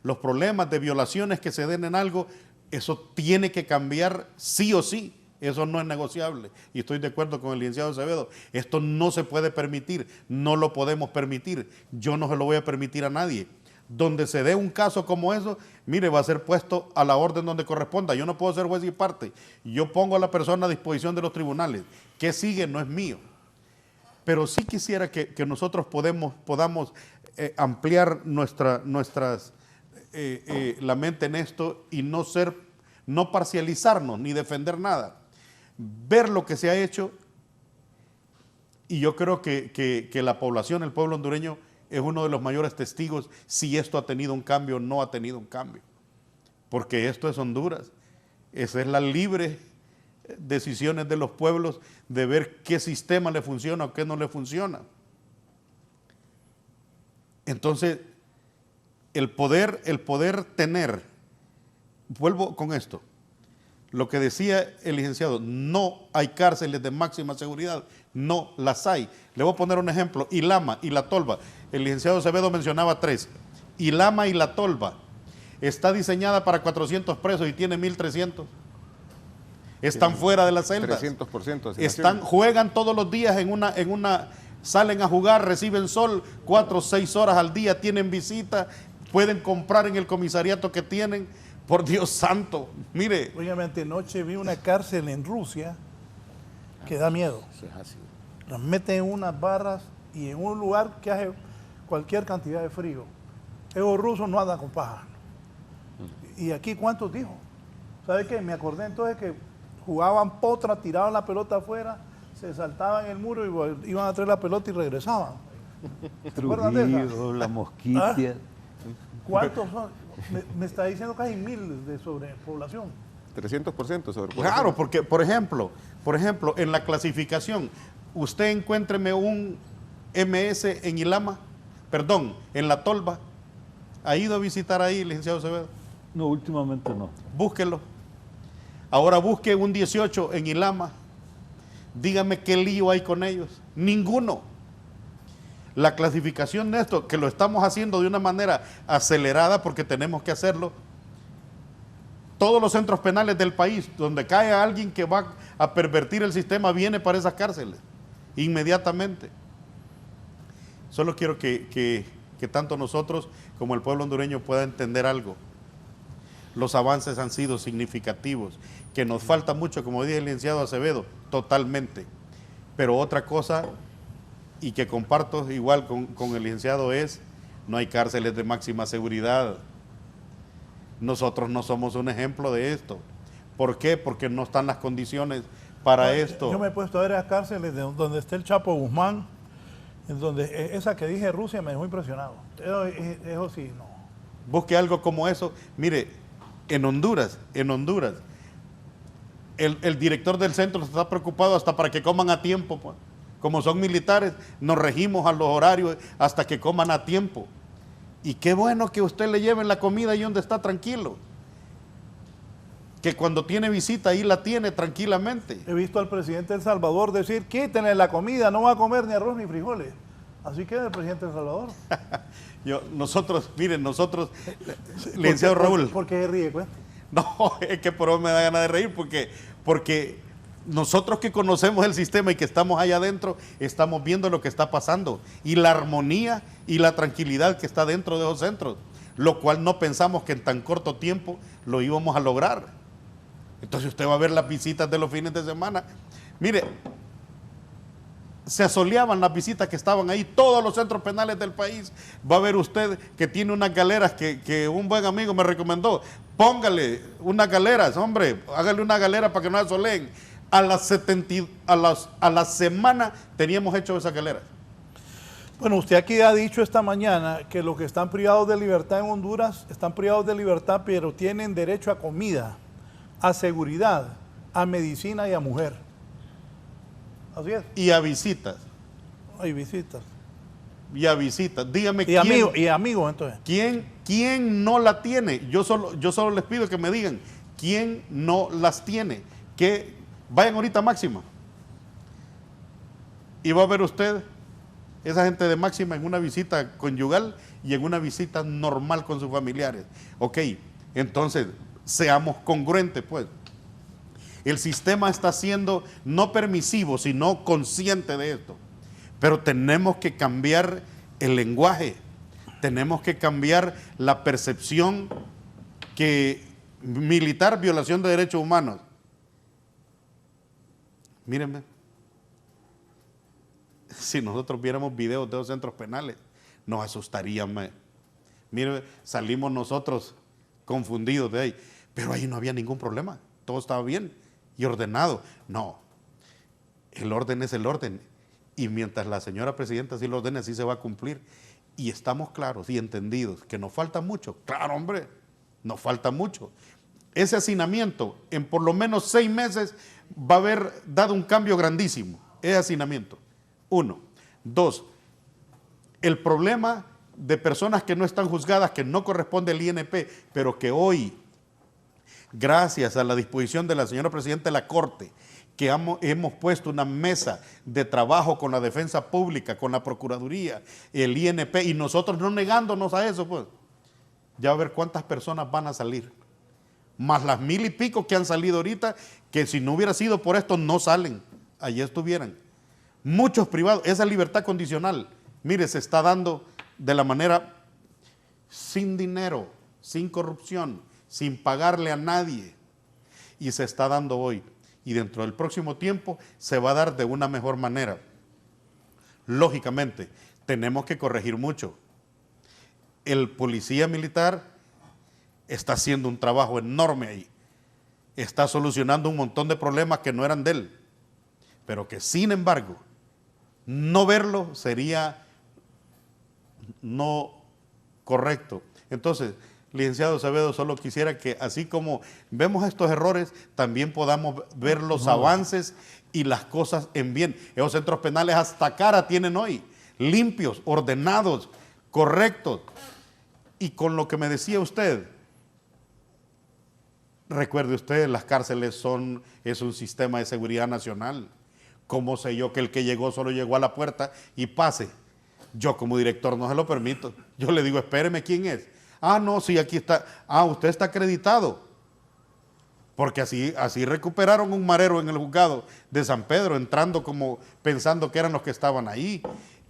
Los problemas de violaciones que se den en algo, eso tiene que cambiar sí o sí. Eso no es negociable. Y estoy de acuerdo con el licenciado Acevedo. Esto no se puede permitir, no lo podemos permitir. Yo no se lo voy a permitir a nadie. Donde se dé un caso como eso, mire, va a ser puesto a la orden donde corresponda. Yo no puedo ser juez y parte. Yo pongo a la persona a disposición de los tribunales. ¿Qué sigue? No es mío. Pero sí quisiera que nosotros podamos ampliar la mente en esto y no parcializarnos ni defender nada. Ver lo que se ha hecho, y yo creo que la población, el pueblo hondureño, es uno de los mayores testigos si esto ha tenido un cambio o no ha tenido un cambio. Porque esto es Honduras. Esa es la libre decisiones de los pueblos de ver qué sistema le funciona o qué no le funciona. Entonces, el poder tener, vuelvo con esto, lo que decía el licenciado, no hay cárceles de máxima seguridad, no las hay. Le voy a poner un ejemplo, Ilama y La Tolva. El licenciado Acevedo mencionaba 3. Ilama y La Tolva está diseñada para 400 presos y tiene 1.300. Están fuera de las celdas. 300%. Juegan todos los días salen a jugar, reciben sol 4 o 6 horas al día, tienen visita, pueden comprar en el comisariato que tienen. Por Dios santo, mire. Obviamente anoche vi una cárcel en Rusia que da miedo. Las meten en unas barras y en un lugar que hace cualquier cantidad de frío. Esos rusos no andan con paja. ¿Y aquí cuántos dijo? ¿Sabe qué? Me acordé entonces que jugaban potra, tiraban la pelota afuera, se saltaban el muro y iban a traer la pelota y regresaban. ¿Se acuerdan de esa? Trujillo, La Mosquitia. ¿Cuántos son? Me está diciendo casi 1.000 de sobrepoblación. 300% sobrepoblación. Claro, porque, por ejemplo, en la clasificación, usted encuéntreme un MS en Ilama, en La Tolva. ¿Ha ido a visitar ahí, licenciado Acevedo? No, últimamente no. Búsquelo. Ahora busque un 18 en Ilama. Dígame qué lío hay con ellos. Ninguno. La clasificación de esto, que lo estamos haciendo de una manera acelerada porque tenemos que hacerlo. Todos los centros penales del país, donde cae alguien que va a pervertir el sistema, viene para esas cárceles, inmediatamente. Solo quiero que tanto nosotros como el pueblo hondureño pueda entender algo. Los avances han sido significativos, que nos falta mucho, como dice el licenciado Acevedo, totalmente. Pero otra cosa, y que comparto igual con el licenciado, no hay cárceles de máxima seguridad. Nosotros no somos un ejemplo de esto. ¿Por qué? Porque no están las condiciones para esto. Yo me he puesto a ver las cárceles donde está el Chapo Guzmán, en donde esa que dije Rusia me dejó impresionado. Eso sí, no. Busque algo como eso. Mire, en Honduras, el director del centro está preocupado hasta para que coman a tiempo, pues. Como son militares, nos regimos a los horarios hasta que coman a tiempo. Y qué bueno que usted le lleven la comida ahí donde está tranquilo. Que cuando tiene visita ahí la tiene tranquilamente. He visto al presidente de El Salvador decir, quítenle la comida, no va a comer ni arroz ni frijoles. Así que el presidente de El Salvador. Nosotros, licenciado Raúl. ¿Por qué se ríe, cuenta? No, es que por hoy me da ganas de reír porque nosotros que conocemos el sistema y que estamos allá adentro, estamos viendo lo que está pasando y la armonía y la tranquilidad que está dentro de esos centros, lo cual no pensamos que en tan corto tiempo lo íbamos a lograr. Entonces usted va a ver las visitas de los fines de semana. Mire, se asoleaban las visitas que estaban ahí, todos los centros penales del país. Va a ver usted que tiene unas galeras que un buen amigo me recomendó. Póngale unas galeras, hombre, hágale una galera para que no asoleen. A la semana teníamos hecho esas galeras. Bueno, usted aquí ha dicho esta mañana que los que están privados de libertad en Honduras están privados de libertad, pero tienen derecho a comida, a seguridad, a medicina y a mujer. Así es. Y a visitas. Hay visitas. Y a visitas. Dígame Y amigos, entonces. ¿Quién no la tiene? Yo solo les pido que me digan quién no las tiene. Que vayan ahorita a Máxima. Y va a ver usted esa gente de Máxima en una visita conyugal y en una visita normal con sus familiares. Ok, entonces seamos congruentes, pues. El sistema está siendo no permisivo, sino consciente de esto. Pero tenemos que cambiar el lenguaje, tenemos que cambiar la percepción que militar violación de derechos humanos. Mírenme, si nosotros viéramos videos de los centros penales, nos asustaríamos. Miren, salimos nosotros confundidos de ahí, pero ahí no había ningún problema, todo estaba bien y ordenado. No, el orden es el orden. Y mientras la señora presidenta así lo ordene, así se va a cumplir. Y estamos claros y entendidos que nos falta mucho. Claro, hombre, nos falta mucho. Ese hacinamiento, en por lo menos 6 meses, va a haber dado un cambio grandísimo. Ese hacinamiento. 1. 2. El problema de personas que no están juzgadas, que no corresponde al INP, pero que hoy, gracias a la disposición de la señora presidenta de la Corte, que hemos puesto una mesa de trabajo con la defensa pública, con la Procuraduría, el INP, y nosotros no negándonos a eso, pues, ya va a ver cuántas personas van a salir. Más las 1000 y pico que han salido ahorita, que si no hubiera sido por esto no salen, allí estuvieran. Muchos privados, esa libertad condicional, mire, se está dando de la manera sin dinero, sin corrupción, sin pagarle a nadie, y se está dando hoy. Y dentro del próximo tiempo se va a dar de una mejor manera. Lógicamente, tenemos que corregir mucho. El policía militar está haciendo un trabajo enorme ahí. Está solucionando un montón de problemas que no eran de él. Pero que sin embargo, no verlo sería no correcto. Entonces, licenciado Acevedo, solo quisiera que así como vemos estos errores, también podamos ver los avances y las cosas en bien. Esos centros penales hasta cara tienen hoy, limpios, ordenados, correctos. Y con lo que me decía usted, recuerde usted, las cárceles es un sistema de seguridad nacional. ¿Cómo sé yo que el que llegó solo llegó a la puerta y pase? Yo como director no se lo permito. Yo le digo, espéreme, ¿quién es? Ah, no, sí, aquí está. Ah, usted está acreditado. Porque así recuperaron un marero en el juzgado de San Pedro, entrando como pensando que eran los que estaban ahí.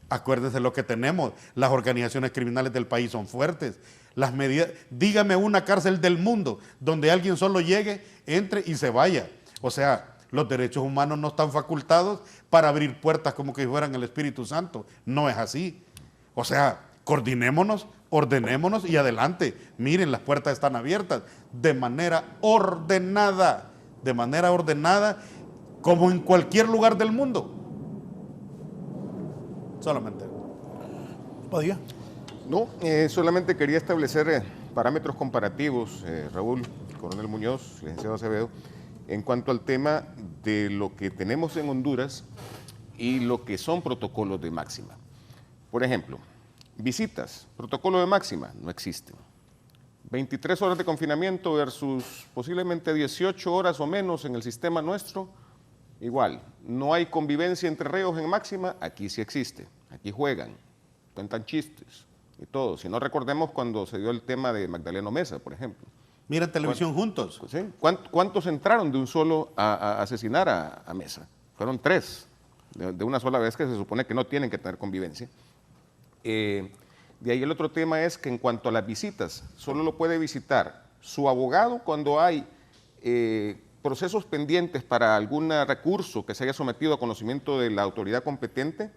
Acuérdense lo que tenemos. Las organizaciones criminales del país son fuertes. Las medidas, dígame una cárcel del mundo donde alguien solo llegue, entre y se vaya. O sea, los derechos humanos no están facultados para abrir puertas como que fueran el Espíritu Santo. No es así. O sea, coordinémonos, ordenémonos y adelante. Miren, las puertas están abiertas de manera ordenada, como en cualquier lugar del mundo. Solamente. ¿Podía? No, solamente quería establecer parámetros comparativos, Raúl, Coronel Muñoz, licenciado Acevedo, en cuanto al tema de lo que tenemos en Honduras y lo que son protocolos de máxima. Por ejemplo, visitas, protocolo de máxima, no existen. 23 horas de confinamiento versus posiblemente 18 horas o menos en el sistema nuestro, igual. No hay convivencia entre reos en máxima, aquí sí existe, aquí juegan, cuentan chistes y todo. Si no, recordemos cuando se dio el tema de Magdaleno Mesa, por ejemplo. Miren televisión juntos. ¿Sí? ¿Cuántos entraron de un solo a asesinar a Mesa? Fueron 3, de una sola vez, que se supone que no tienen que tener convivencia. De ahí el otro tema es que en cuanto a las visitas, solo lo puede visitar su abogado cuando hay procesos pendientes para algún recurso que se haya sometido a conocimiento de la autoridad competente,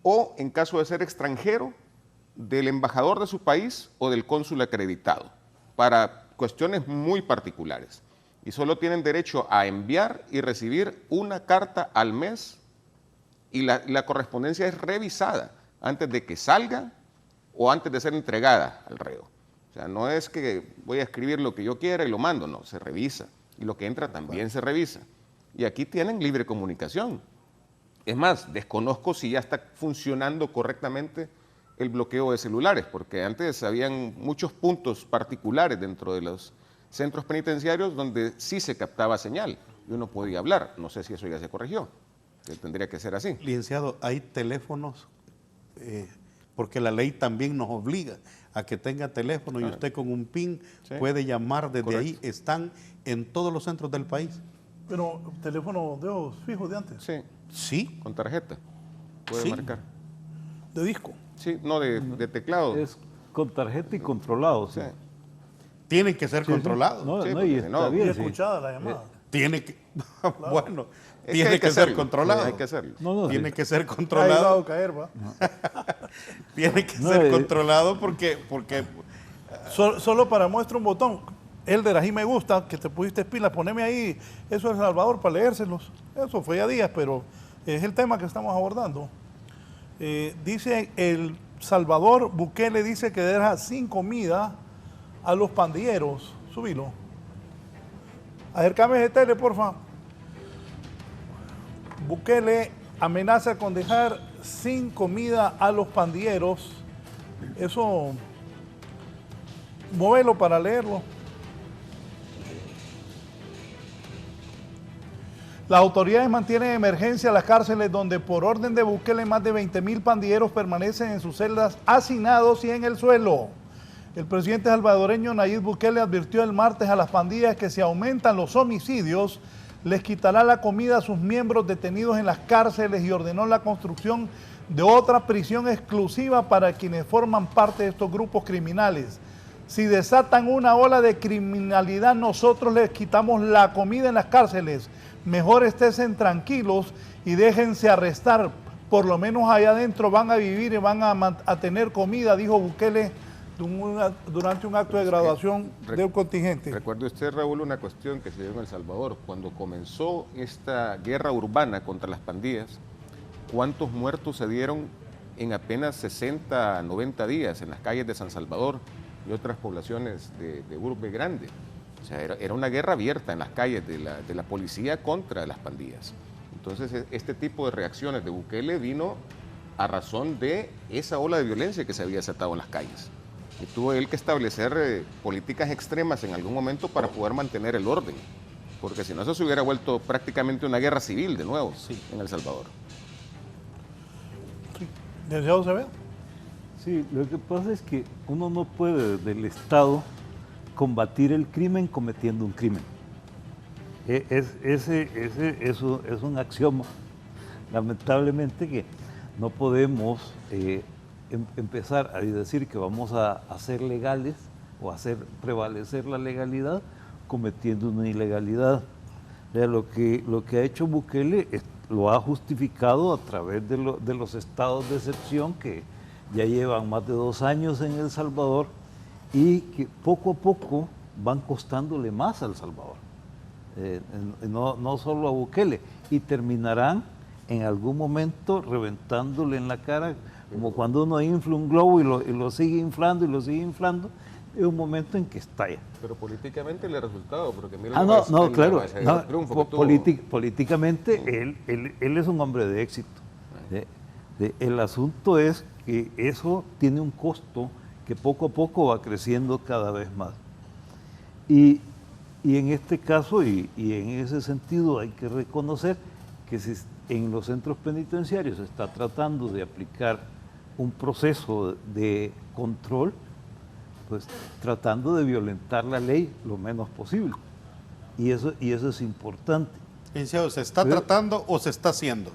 o en caso de ser extranjero, del embajador de su país o del cónsul acreditado, para cuestiones muy particulares. Y solo tienen derecho a enviar y recibir una carta al mes, y la correspondencia es revisada antes de que salga o antes de ser entregada al reo. O sea, no es que voy a escribir lo que yo quiera y lo mando, no, se revisa. Y lo que entra también se revisa. Y aquí tienen libre comunicación. Es más, desconozco si ya está funcionando correctamente el bloqueo de celulares, porque antes habían muchos puntos particulares dentro de los centros penitenciarios donde sí se captaba señal y uno podía hablar. No sé si eso ya se corrigió, que tendría que ser así. Licenciado, hay teléfonos, porque la ley también nos obliga a que tenga teléfono y usted con un PIN puede llamar desde ahí. Están en todos los centros del país. Pero teléfono de los fijos de antes. Sí, Sí. con tarjeta. Puede marcar. De disco. Sí, no de teclado. Es con tarjeta y controlado. Sí. Sí. Tienen que ser controlados. No, Sí, no, porque y si está no, Y bien. Sí. escuchada la llamada. Tiene que, bueno, Es tiene hay que ser hacerlo. controlado. Sí, hay que hacerlo. No, Tiene sí. que ser Ha controlado. llegado a caer, va. Tiene que No, ser controlado porque Solo para muestra un botón. Elder, ahí me gusta que te pusiste pilas. Poneme ahí eso es Salvador para leérselos. Eso fue ya días, pero es el tema que estamos abordando. Dice El Salvador, Bukele dice que deja sin comida a los pandilleros. Subilo. Acércame ese tele, porfa. Bukele amenaza con dejar sin comida a los pandilleros. Eso, móvelo para leerlo. Las autoridades mantienen en emergencia las cárceles donde por orden de Bukele más de 20.000 pandilleros permanecen en sus celdas hacinados y en el suelo. El presidente salvadoreño Nayib Bukele advirtió el martes a las pandillas que si aumentan los homicidios, les quitará la comida a sus miembros detenidos en las cárceles y ordenó la construcción de otra prisión exclusiva para quienes forman parte de estos grupos criminales. Si desatan una ola de criminalidad, nosotros les quitamos la comida en las cárceles. Mejor estén tranquilos y déjense arrestar. Por lo menos allá adentro van a vivir y van a tener comida, dijo Bukele durante un acto de graduación de un contingente. Recuerde usted, Raúl, una cuestión que se dio en El Salvador. Cuando comenzó esta guerra urbana contra las pandillas, ¿cuántos muertos se dieron en apenas 60, 90 días en las calles de San Salvador y otras poblaciones de urbe grande? O sea, era una guerra abierta en las calles de la policía contra las pandillas. Entonces, este tipo de reacciones de Bukele vino a razón de esa ola de violencia que se había desatado en las calles. Y tuvo él que establecer políticas extremas en algún momento para poder mantener el orden, porque si no eso se hubiera vuelto prácticamente una guerra civil de nuevo en El Salvador. ¿Deseado se ve? Sí, lo que pasa es que uno no puede desde el Estado combatir el crimen cometiendo un crimen. Eso es un axioma. Lamentablemente que no podemos empezar a decir que vamos a ser legales o hacer prevalecer la legalidad cometiendo una ilegalidad. O sea, lo que ha hecho Bukele lo ha justificado a través de los estados de excepción que ya llevan más de 2 años en El Salvador y que poco a poco van costándole más a El Salvador. No solo a Bukele, y terminarán en algún momento reventándole en la cara, como cuando uno infla un globo y lo sigue inflando y lo sigue inflando, es un momento en que estalla. Pero políticamente le ha resultado, porque mira Claro, triunfo que tuvo. políticamente él es un hombre de éxito. El asunto es que eso tiene un costo que poco a poco va creciendo cada vez más. Y en este caso, y en ese sentido, hay que reconocer que si en los centros penitenciarios se está tratando de aplicar un proceso de control, pues tratando de violentar la ley lo menos posible. Y eso es importante. Licenciado, ¿se está tratando o se está haciendo?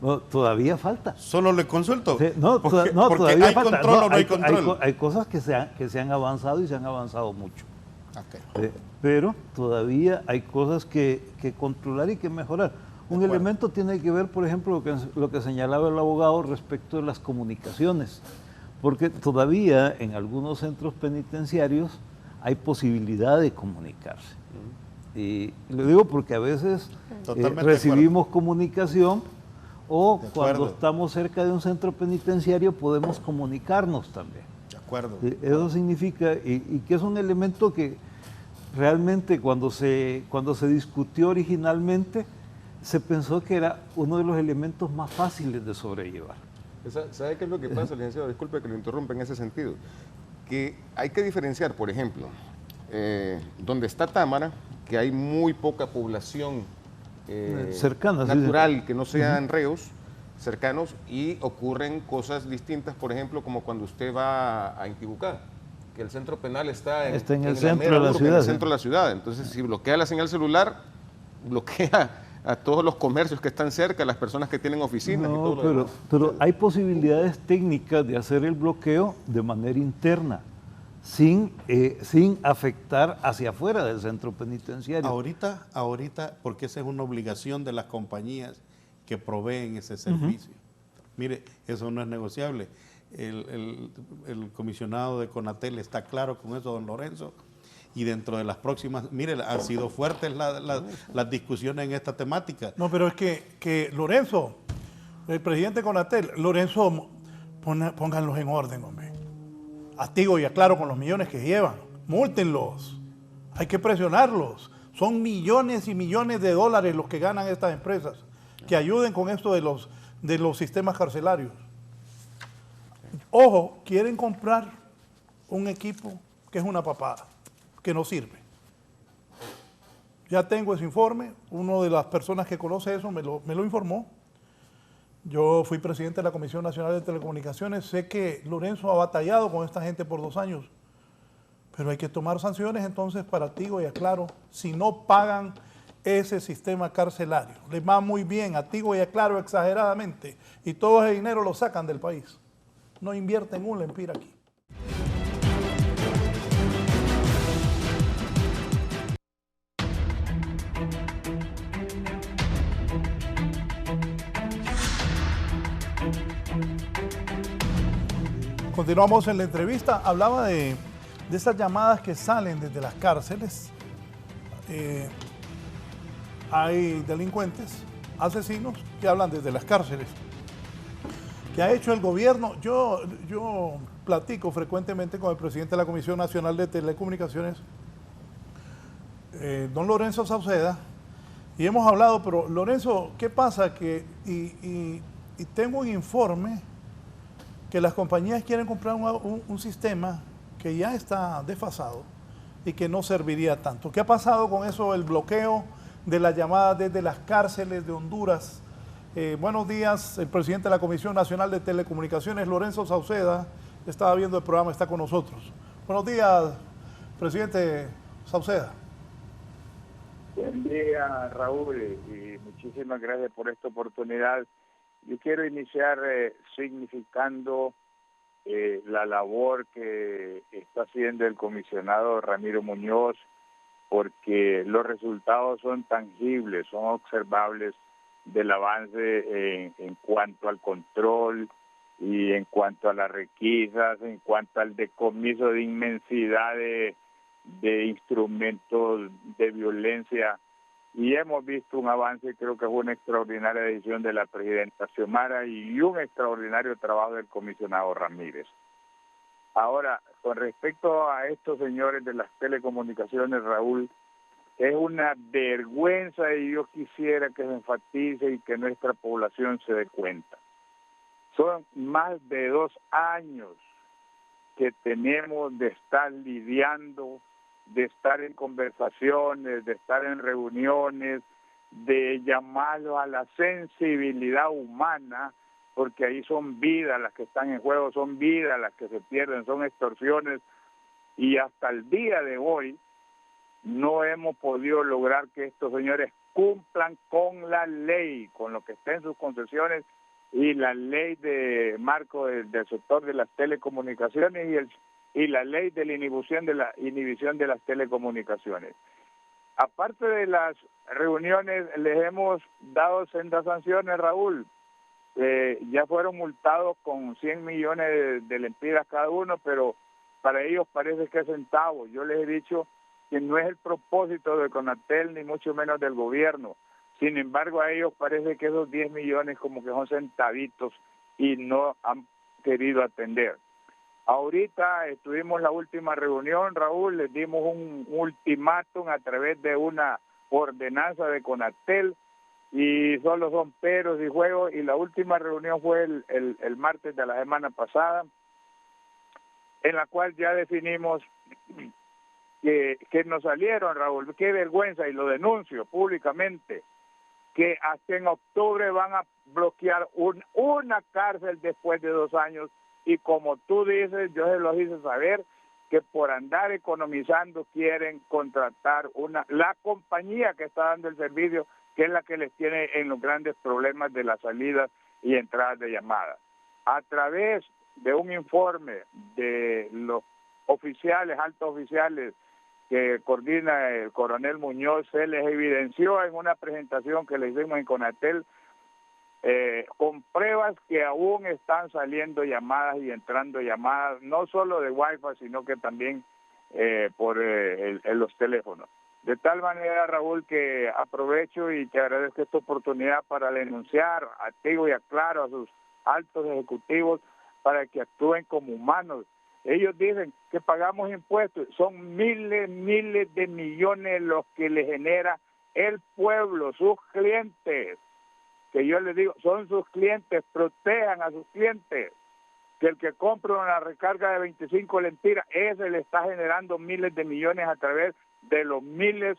No, todavía falta. Solo le consulto. Sí, porque todavía hay falta. control o no hay control. Hay cosas que se han avanzado y se han avanzado mucho. Okay. Pero todavía hay cosas que controlar y que mejorar. Un elemento tiene que ver, por ejemplo, lo que señalaba el abogado respecto de las comunicaciones, porque todavía en algunos centros penitenciarios hay posibilidad de comunicarse. Y lo digo porque a veces recibimos comunicación O De cuando acuerdo. estamos cerca de un centro penitenciario podemos comunicarnos también. De acuerdo. Eso significa, y que es un elemento que realmente cuando se discutió originalmente, se pensó que era uno de los elementos más fáciles de sobrellevar. ¿Sabe qué es lo que pasa, licenciado? Disculpe que lo interrumpa en ese sentido. Que hay que diferenciar, por ejemplo, donde está Támara, que hay muy poca población cercana, natural, sí. que no sean reos cercanos, y ocurren cosas distintas, por ejemplo, como cuando usted va a Intibucá, que el centro penal está en el la centro mera de la urbe, ciudad. en el centro de la ciudad. Entonces, si bloquea la señal celular, bloquea a todos los comercios que están cerca, las personas que tienen oficinas y todo lo demás. Pero hay posibilidades técnicas de hacer el bloqueo de manera interna, sin afectar hacia afuera del centro penitenciario. Ahorita, porque esa es una obligación de las compañías que proveen ese servicio. Mire, eso no es negociable. El comisionado de Conatel está claro con eso, don Lorenzo, y dentro de las próximas, mire, han sido fuertes las discusiones en esta temática. No, pero es que Lorenzo, el presidente Conatel, Lorenzo, pónganlos en orden, hombre. A Tigo y a Claro con los millones que llevan, múltenlos, hay que presionarlos. Son millones y millones de dólares los que ganan estas empresas, que ayuden con esto de los sistemas carcelarios. Ojo, quieren comprar un equipo que es una papada, que no sirve. Ya tengo ese informe, una de las personas que conoce eso me lo informó. Yo fui presidente de la Comisión Nacional de Telecomunicaciones, sé que Lorenzo ha batallado con esta gente por 2 años, pero hay que tomar sanciones entonces para Tigo y a Claro si no pagan ese sistema carcelario. Les va muy bien a Tigo y a Claro exageradamente y todo ese dinero lo sacan del país. No invierten un lempira aquí. Continuamos en la entrevista. Hablaba de esas llamadas que salen desde las cárceles. Hay delincuentes, asesinos que hablan desde las cárceles. ¿Qué ha hecho el gobierno? Yo platico frecuentemente con el presidente de la Comisión Nacional de Telecomunicaciones, don Lorenzo Sauceda, y hemos hablado, pero Lorenzo, ¿qué pasa? Y tengo un informe que las compañías quieren comprar un sistema que ya está desfasado y que no serviría tanto. ¿Qué ha pasado con eso, el bloqueo de las llamadas desde las cárceles de Honduras? Buenos días, el presidente de la Comisión Nacional de Telecomunicaciones, Lorenzo Sauceda, estaba viendo el programa, está con nosotros. Buenos días, presidente Sauceda. Buen día, Raúl, y muchísimas gracias por esta oportunidad. Yo quiero iniciar significando la labor que está haciendo el comisionado Ramiro Muñoz, porque los resultados son tangibles, son observables del avance en cuanto al control y en cuanto a las requisas, en cuanto al decomiso de inmensidad de instrumentos de violencia. Y hemos visto un avance, creo que fue una extraordinaria decisión de la presidenta Xiomara y un extraordinario trabajo del comisionado Ramírez. Ahora, con respecto a estos señores de las telecomunicaciones, Raúl, es una vergüenza y yo quisiera que se enfatice y que nuestra población se dé cuenta. Son más de 2 años que tenemos de estar lidiando, de estar en conversaciones, de estar en reuniones, de llamarlos a la sensibilidad humana, porque ahí son vidas las que están en juego, son vidas las que se pierden, son extorsiones, y hasta el día de hoy no hemos podido lograr que estos señores cumplan con la ley, con lo que está en sus concesiones y la ley de marco del sector de las telecomunicaciones y la ley de la inhibición de las telecomunicaciones. Aparte de las reuniones, les hemos dado sendas sanciones, Raúl. Ya fueron multados con 100 millones de lempiras cada uno, pero para ellos parece que es centavos. Yo les he dicho que no es el propósito de Conatel, ni mucho menos del gobierno, Sin embargo, a ellos parece que esos 10 millones como que son centavitos y no han querido atender. Ahorita estuvimos en la última reunión, Raúl, les dimos un ultimátum a través de una ordenanza de Conatel y solo son peros y juegos, y la última reunión fue el martes de la semana pasada, en la cual ya definimos que nos salieron, Raúl, qué vergüenza, y lo denuncio públicamente, que hasta en octubre van a bloquear una cárcel después de 2 años, y como tú dices, yo se los hice saber, que por andar economizando quieren contratar la compañía que está dando el servicio, que es la que les tiene en los grandes problemas de las salidas y entradas de llamadas. A través de un informe de los oficiales, altos oficiales, que coordina el coronel Muñoz, se les evidenció en una presentación que le hicimos en Conatel, con pruebas que aún están saliendo llamadas y entrando llamadas, no solo de Wi-Fi, sino que también por los teléfonos. De tal manera, Raúl, que aprovecho y te agradezco esta oportunidad para denunciar a Tigo y a Claro, a sus altos ejecutivos, para que actúen como humanos. Ellos dicen que pagamos impuestos, son miles de millones los que le genera el pueblo, sus clientes, que yo les digo, son sus clientes, protejan a sus clientes, que el que compra una recarga de 25 lempiras, ese le está generando miles de millones a través de los miles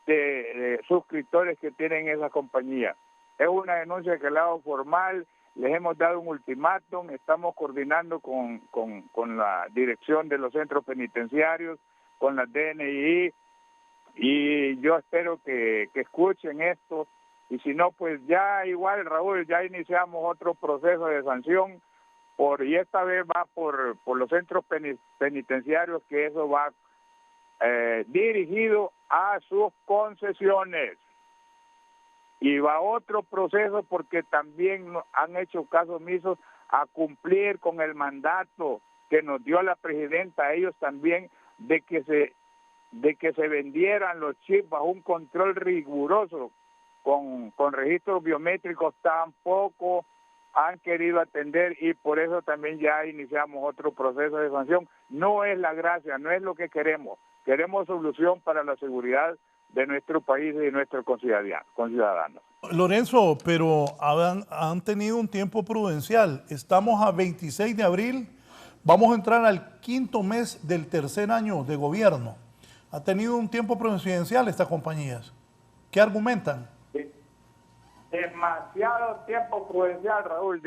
de suscriptores que tienen esa compañía. Es una denuncia que le hago formal, les hemos dado un ultimátum, estamos coordinando con la dirección de los centros penitenciarios, con la DNI, y yo espero que escuchen esto, y si no, pues ya igual, Raúl, ya iniciamos otro proceso de sanción, y esta vez va por los centros penitenciarios, que eso va dirigido a sus concesiones. Y va otro proceso porque también han hecho caso omisos a cumplir con el mandato que nos dio la presidenta a ellos también de que se vendieran los chips bajo un control riguroso con registros biométricos. Tampoco han querido atender, y por eso también ya iniciamos otro proceso de sanción. No es la gracia, no es lo que queremos. Queremos solución para la seguridad de nuestro país y de nuestros conciudadanos. Lorenzo, pero han tenido un tiempo prudencial. Estamos a 26 de abril, vamos a entrar al 5º mes del tercer año de gobierno. ¿Ha tenido un tiempo prudencial estas compañías? ¿Qué argumentan? Demasiado tiempo prudencial, Raúl.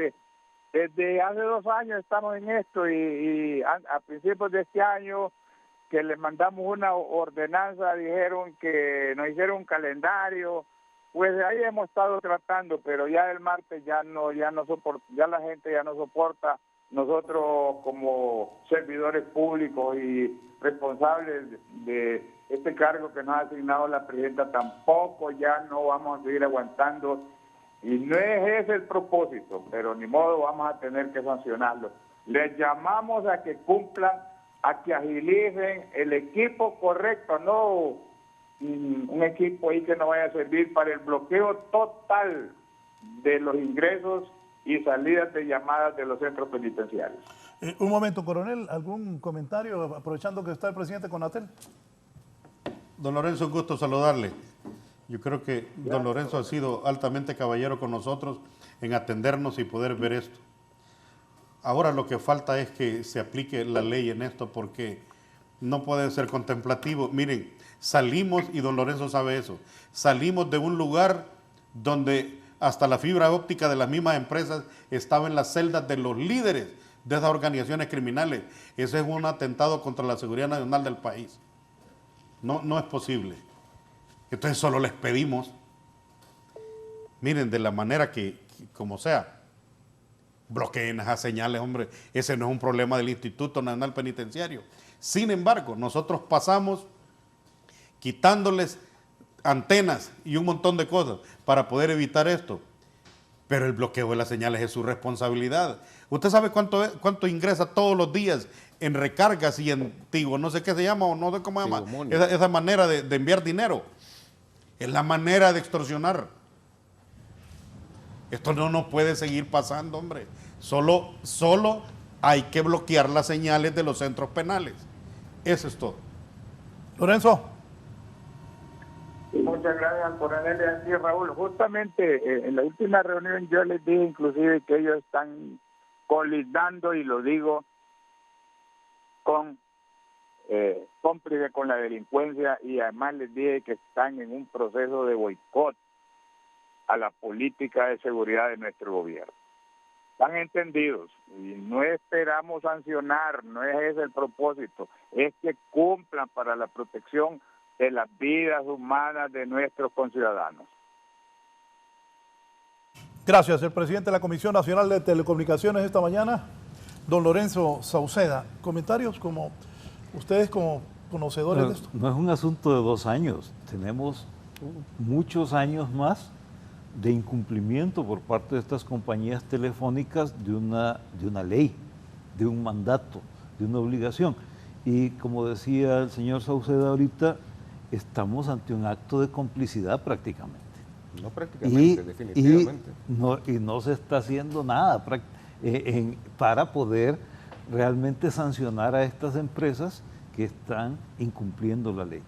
Desde hace 2 años estamos en esto, y a principios de este año que les mandamos una ordenanza, dijeron que nos hicieron un calendario. Pues ahí hemos estado tratando, pero ya el martes ya la gente ya no soporta. Nosotros como servidores públicos y responsables de este cargo que nos ha asignado la presidenta, tampoco ya no vamos a seguir aguantando, y no es ese el propósito, pero ni modo, vamos a tener que sancionarlo. Les llamamos a que cumplan, a que agilicen el equipo correcto, no un equipo ahí que no vaya a servir para el bloqueo total de los ingresos y salidas de llamadas de los centros penitenciarios. Un momento, coronel, ¿algún comentario aprovechando que está el presidente Conatel? Don Lorenzo, un gusto saludarle. Yo creo que don Lorenzo ha sido altamente caballero con nosotros en atendernos y poder ver esto. Ahora lo que falta es que se aplique la ley en esto, porque no puede ser contemplativo. Miren, salimos, y don Lorenzo sabe eso, salimos de un lugar donde hasta la fibra óptica de las mismas empresas estaba en las celdas de los líderes de esas organizaciones criminales. Ese es un atentado contra la seguridad nacional del país. No es posible. Entonces solo les pedimos, miren, de la manera que como sea, bloqueen esas señales, hombre. Ese no es un problema del Instituto Nacional Penitenciario. Sin embargo, nosotros pasamos quitándoles antenas y un montón de cosas para poder evitar esto. Pero el bloqueo de las señales es su responsabilidad. ¿Usted sabe cuánto ingresa todos los días en recargas y en Tigo? No sé qué se llama o no sé cómo se llama. Esa manera de enviar dinero. Es la manera de extorsionar. Esto no puede seguir pasando, hombre. Solo hay que bloquear las señales de los centros penales. Eso es todo. Lorenzo. Muchas gracias por ponerle así, Raúl. Justamente en la última reunión yo les dije inclusive que ellos están colindando, y lo digo, con cómplice con la delincuencia, y además les dije que están en un proceso de boicot a la política de seguridad de nuestro gobierno. Están entendidos y no esperamos sancionar, no es ese el propósito, es que cumplan para la protección de las vidas humanas de nuestros conciudadanos. Gracias. El presidente de la Comisión Nacional de Telecomunicaciones esta mañana, don Lorenzo Sauceda. Comentarios como ustedes como conocedores de esto. No es un asunto de 2 años, tenemos muchos años más de incumplimiento por parte de estas compañías telefónicas de una ley, de un mandato, de una obligación. Y como decía el señor Sauceda ahorita, estamos ante un acto de complicidad prácticamente. No prácticamente, definitivamente. Y no se está haciendo nada para poder realmente sancionar a estas empresas que están incumpliendo la ley.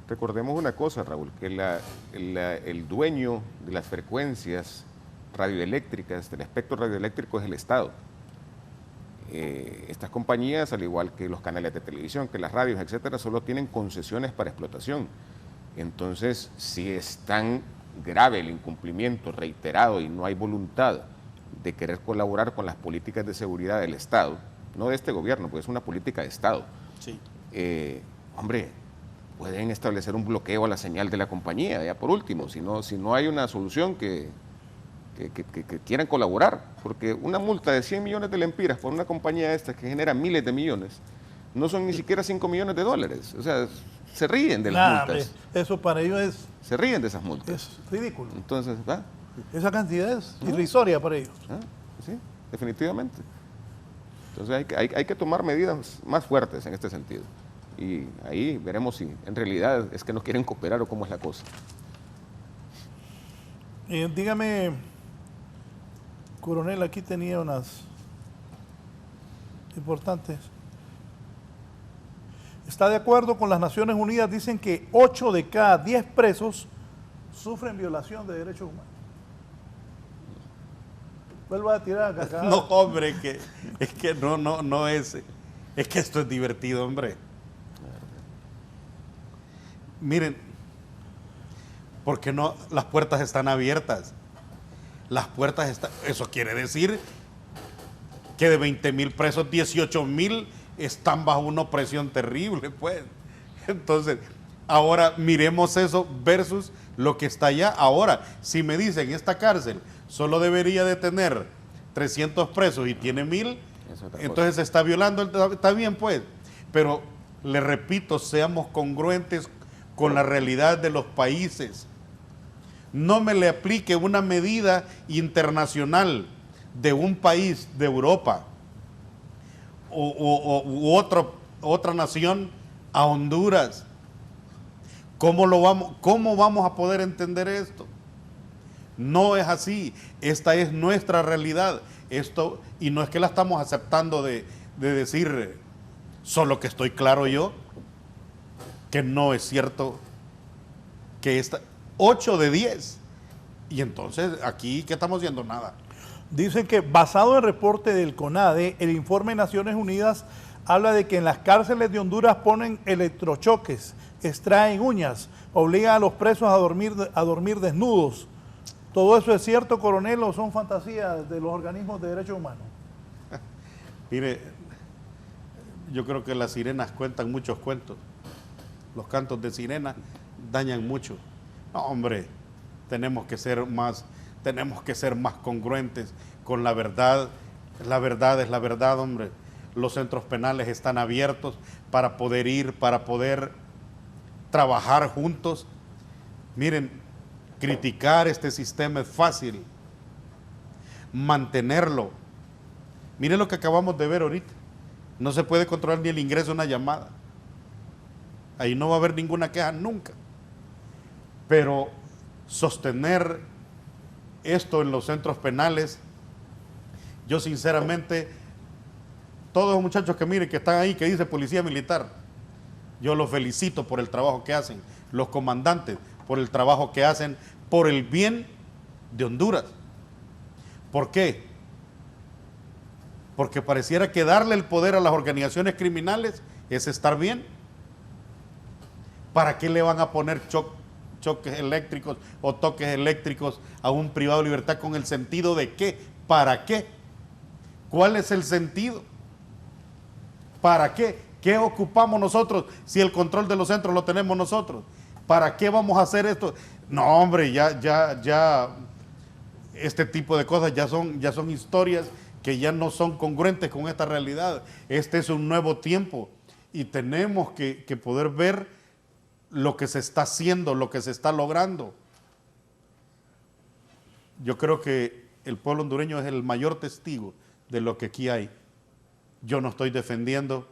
Recordemos una cosa, Raúl, que el dueño de las frecuencias radioeléctricas, del espectro radioeléctrico, es el Estado. Estas compañías, al igual que los canales de televisión, que las radios, etcétera, solo tienen concesiones para explotación. Entonces, si es tan grave el incumplimiento reiterado y no hay voluntad de querer colaborar con las políticas de seguridad del Estado, no de este gobierno, pues es una política de Estado. Sí. Hombre, pueden establecer un bloqueo a la señal de la compañía, ya por último, si no hay una solución que quieran colaborar, porque una multa de 100 millones de lempiras por una compañía esta que genera miles de millones, no son ni siquiera 5 millones de dólares, o sea, se ríen de las multas. Eso para ellos Se ríen de esas multas. es ridículo. Entonces, ¿va? Esa cantidad es irrisoria para ellos. Sí, definitivamente. Entonces hay que tomar medidas más fuertes en este sentido. Y ahí veremos si en realidad es que no quieren cooperar o cómo es la cosa. Dígame, coronel, aquí tenía unas importantes. ¿Está de acuerdo con las Naciones Unidas? Dicen que 8 de cada 10 presos sufren violación de derechos humanos. Vuelvo a tirar acá. No, hombre, es que no es que esto es divertido, hombre. Miren, porque no, las puertas están abiertas. Las puertas están, eso quiere decir que de 20,000 presos, 18,000 están bajo una opresión terrible, pues. Entonces, ahora miremos eso versus lo que está allá. Ahora, si me dicen, esta cárcel solo debería de tener 300 presos y tiene 1,000, entonces se está violando, está bien, pues. Pero, le repito, seamos congruentes con la realidad de los países. No me le aplique una medida internacional de un país de Europa u otra nación a Honduras. ¿Cómo vamos a poder entender esto? No es así. Esta es nuestra realidad. Esto, y no es que la estamos aceptando de decir, solo que estoy claro yo, que no es cierto que esta 8 de 10. Y entonces aquí, ¿qué estamos haciendo? Nada. Dicen que basado en el reporte del CONADE, el informe de Naciones Unidas habla de que en las cárceles de Honduras ponen electrochoques, extraen uñas, obligan a los presos a dormir desnudos. ¿Todo eso es cierto, coronel, o son fantasías de los organismos de derechos humanos? Mire, yo creo que las sirenas cuentan muchos cuentos. Los cantos de sirena dañan mucho. No, hombre, tenemos que ser más congruentes con la verdad. La verdad es la verdad, hombre. Los centros penales están abiertos para poder ir, para poder trabajar juntos. Miren, criticar este sistema es fácil. Mantenerlo. Miren lo que acabamos de ver ahorita. No se puede controlar ni el ingreso de una llamada. Ahí no va a haber ninguna queja nunca. Pero sostener esto en los centros penales, yo sinceramente, todos los muchachos que miren que están ahí, que dice policía militar, yo los felicito por el trabajo que hacen, los comandantes por el trabajo que hacen, por el bien de Honduras. ¿Por qué? Porque pareciera que darle el poder a las organizaciones criminales es estar bien. ¿Para qué le van a poner choques eléctricos o toques eléctricos a un privado de libertad con el sentido de qué? ¿Para qué? ¿Cuál es el sentido? ¿Para qué? ¿Qué ocupamos nosotros si el control de los centros lo tenemos nosotros? ¿Para qué vamos a hacer esto? No, hombre, ya este tipo de cosas ya son historias que ya no son congruentes con esta realidad. Este es un nuevo tiempo y tenemos que poder ver lo que se está haciendo, lo que se está logrando. Yo creo que el pueblo hondureño es el mayor testigo de lo que aquí hay. Yo no estoy defendiendo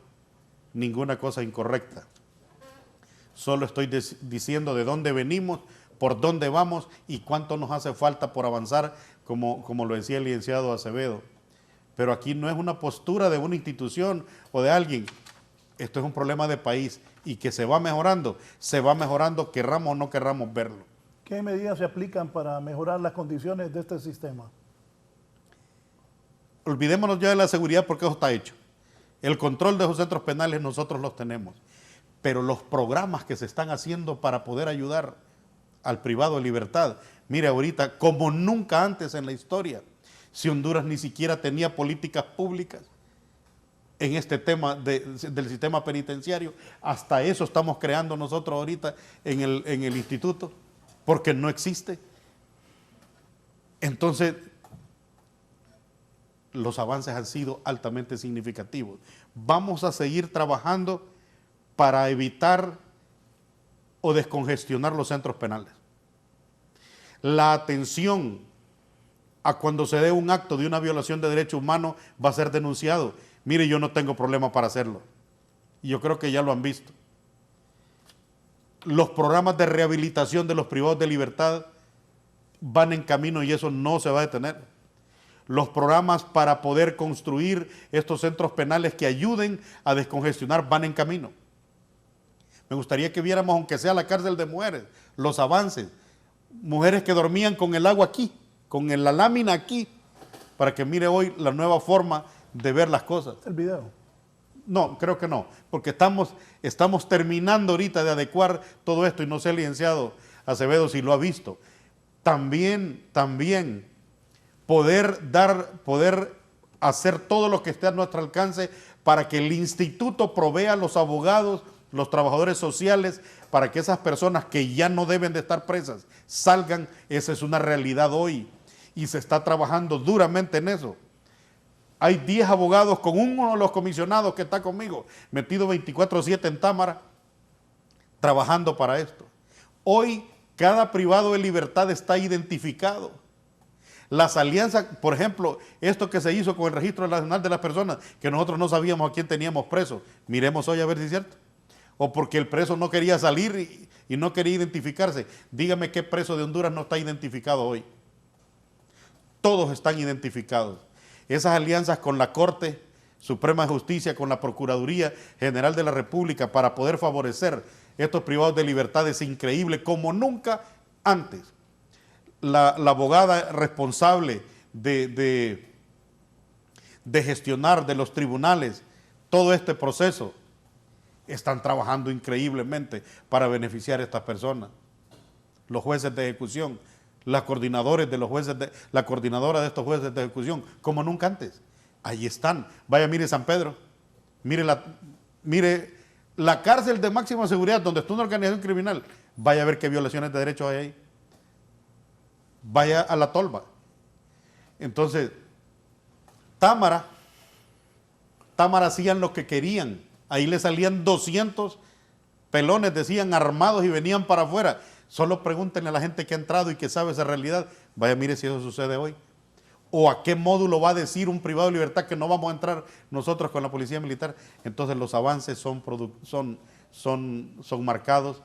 ninguna cosa incorrecta. Solo estoy diciendo de dónde venimos, por dónde vamos y cuánto nos hace falta por avanzar, como lo decía el licenciado Acevedo. Pero aquí no es una postura de una institución o de alguien. Esto es un problema de país y que se va mejorando, querramos o no querramos verlo. ¿Qué medidas se aplican para mejorar las condiciones de este sistema? Olvidémonos ya de la seguridad porque eso está hecho. El control de esos centros penales nosotros los tenemos. Pero los programas que se están haciendo para poder ayudar al privado de libertad, mire ahorita, como nunca antes en la historia, si Honduras ni siquiera tenía políticas públicas en este tema del sistema penitenciario, hasta eso estamos creando nosotros ahorita en el instituto, porque no existe. Entonces, los avances han sido altamente significativos. Vamos a seguir trabajando para evitar o descongestionar los centros penales. La atención a cuando se dé un acto de una violación de derechos humanos va a ser denunciado. Mire, yo no tengo problema para hacerlo. Y yo creo que ya lo han visto. Los programas de rehabilitación de los privados de libertad van en camino y eso no se va a detener. Los programas para poder construir estos centros penales que ayuden a descongestionar van en camino. Me gustaría que viéramos, aunque sea la cárcel de mujeres, los avances. Mujeres que dormían con el agua aquí, con la lámina aquí, para que mire hoy la nueva forma de ver las cosas. ¿El video? No, creo que no, porque estamos terminando ahorita de adecuar todo esto y no sé, el licenciado Acevedo, si lo ha visto. También poder hacer todo lo que esté a nuestro alcance para que el instituto provea a los abogados, los trabajadores sociales, para que esas personas que ya no deben de estar presas salgan. Esa es una realidad hoy y se está trabajando duramente en eso. Hay 10 abogados con uno de los comisionados que está conmigo, metido 24/7 en Támara, trabajando para esto. Hoy cada privado de libertad está identificado. Las alianzas, por ejemplo, esto que se hizo con el Registro Nacional de las Personas, que nosotros no sabíamos a quién teníamos preso, miremos hoy a ver si es cierto. O porque el preso no quería salir y no quería identificarse. Dígame qué preso de Honduras no está identificado hoy. Todos están identificados. Esas alianzas con la Corte Suprema de Justicia, con la Procuraduría General de la República para poder favorecer estos privados de libertad es increíble como nunca antes. La abogada responsable de gestionar de los tribunales todo este proceso, están trabajando increíblemente para beneficiar a estas personas. Los jueces de ejecución, las coordinadores de los jueces, la coordinadora de estos jueces de ejecución, como nunca antes. Ahí están. Vaya, mire San Pedro, mire la cárcel de máxima seguridad donde está una organización criminal. Vaya a ver qué violaciones de derechos hay ahí. Vaya a La Tolva. Entonces, Támara hacían lo que querían. Ahí le salían 200 pelones, decían, armados y venían para afuera. Solo pregúntenle a la gente que ha entrado y que sabe esa realidad. Vaya, mire si eso sucede hoy. ¿O a qué módulo va a decir un privado de libertad que no vamos a entrar nosotros con la policía militar? Entonces los avances son marcados.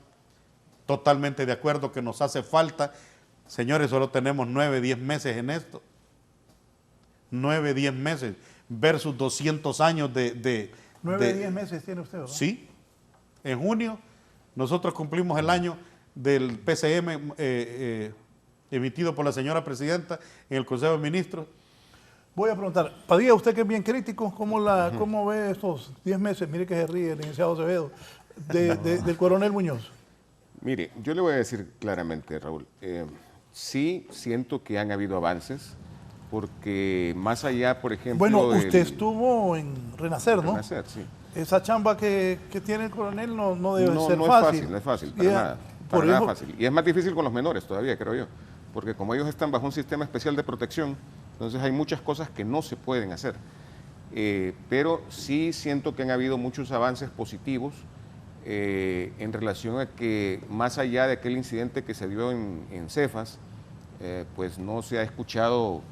Totalmente de acuerdo que nos hace falta Señores, solo tenemos 9, 10 meses en esto. 9, 10 meses versus 200 años de 9, 10 meses tiene usted, ¿verdad? Sí. En junio nosotros cumplimos el año del PCM emitido por la señora presidenta en el Consejo de Ministros. Voy a preguntar, Padilla, usted que es bien crítico, ¿cómo ve estos 10 meses? Mire que se ríe el licenciado Acevedo, del coronel Muñoz. Mire, yo le voy a decir claramente, Raúl, sí siento que han habido avances, porque más allá, por ejemplo... Bueno, usted estuvo en Renacer, ¿no? Renacer, sí. Esa chamba que tiene el coronel no debe ser no fácil. No es fácil, para nada. Para nada fácil. Y es más difícil con los menores todavía, creo yo. Porque como ellos están bajo un sistema especial de protección, entonces hay muchas cosas que no se pueden hacer. Pero sí siento que han habido muchos avances positivos en relación a que, más allá de aquel incidente que se dio en Cefas, pues no se ha escuchado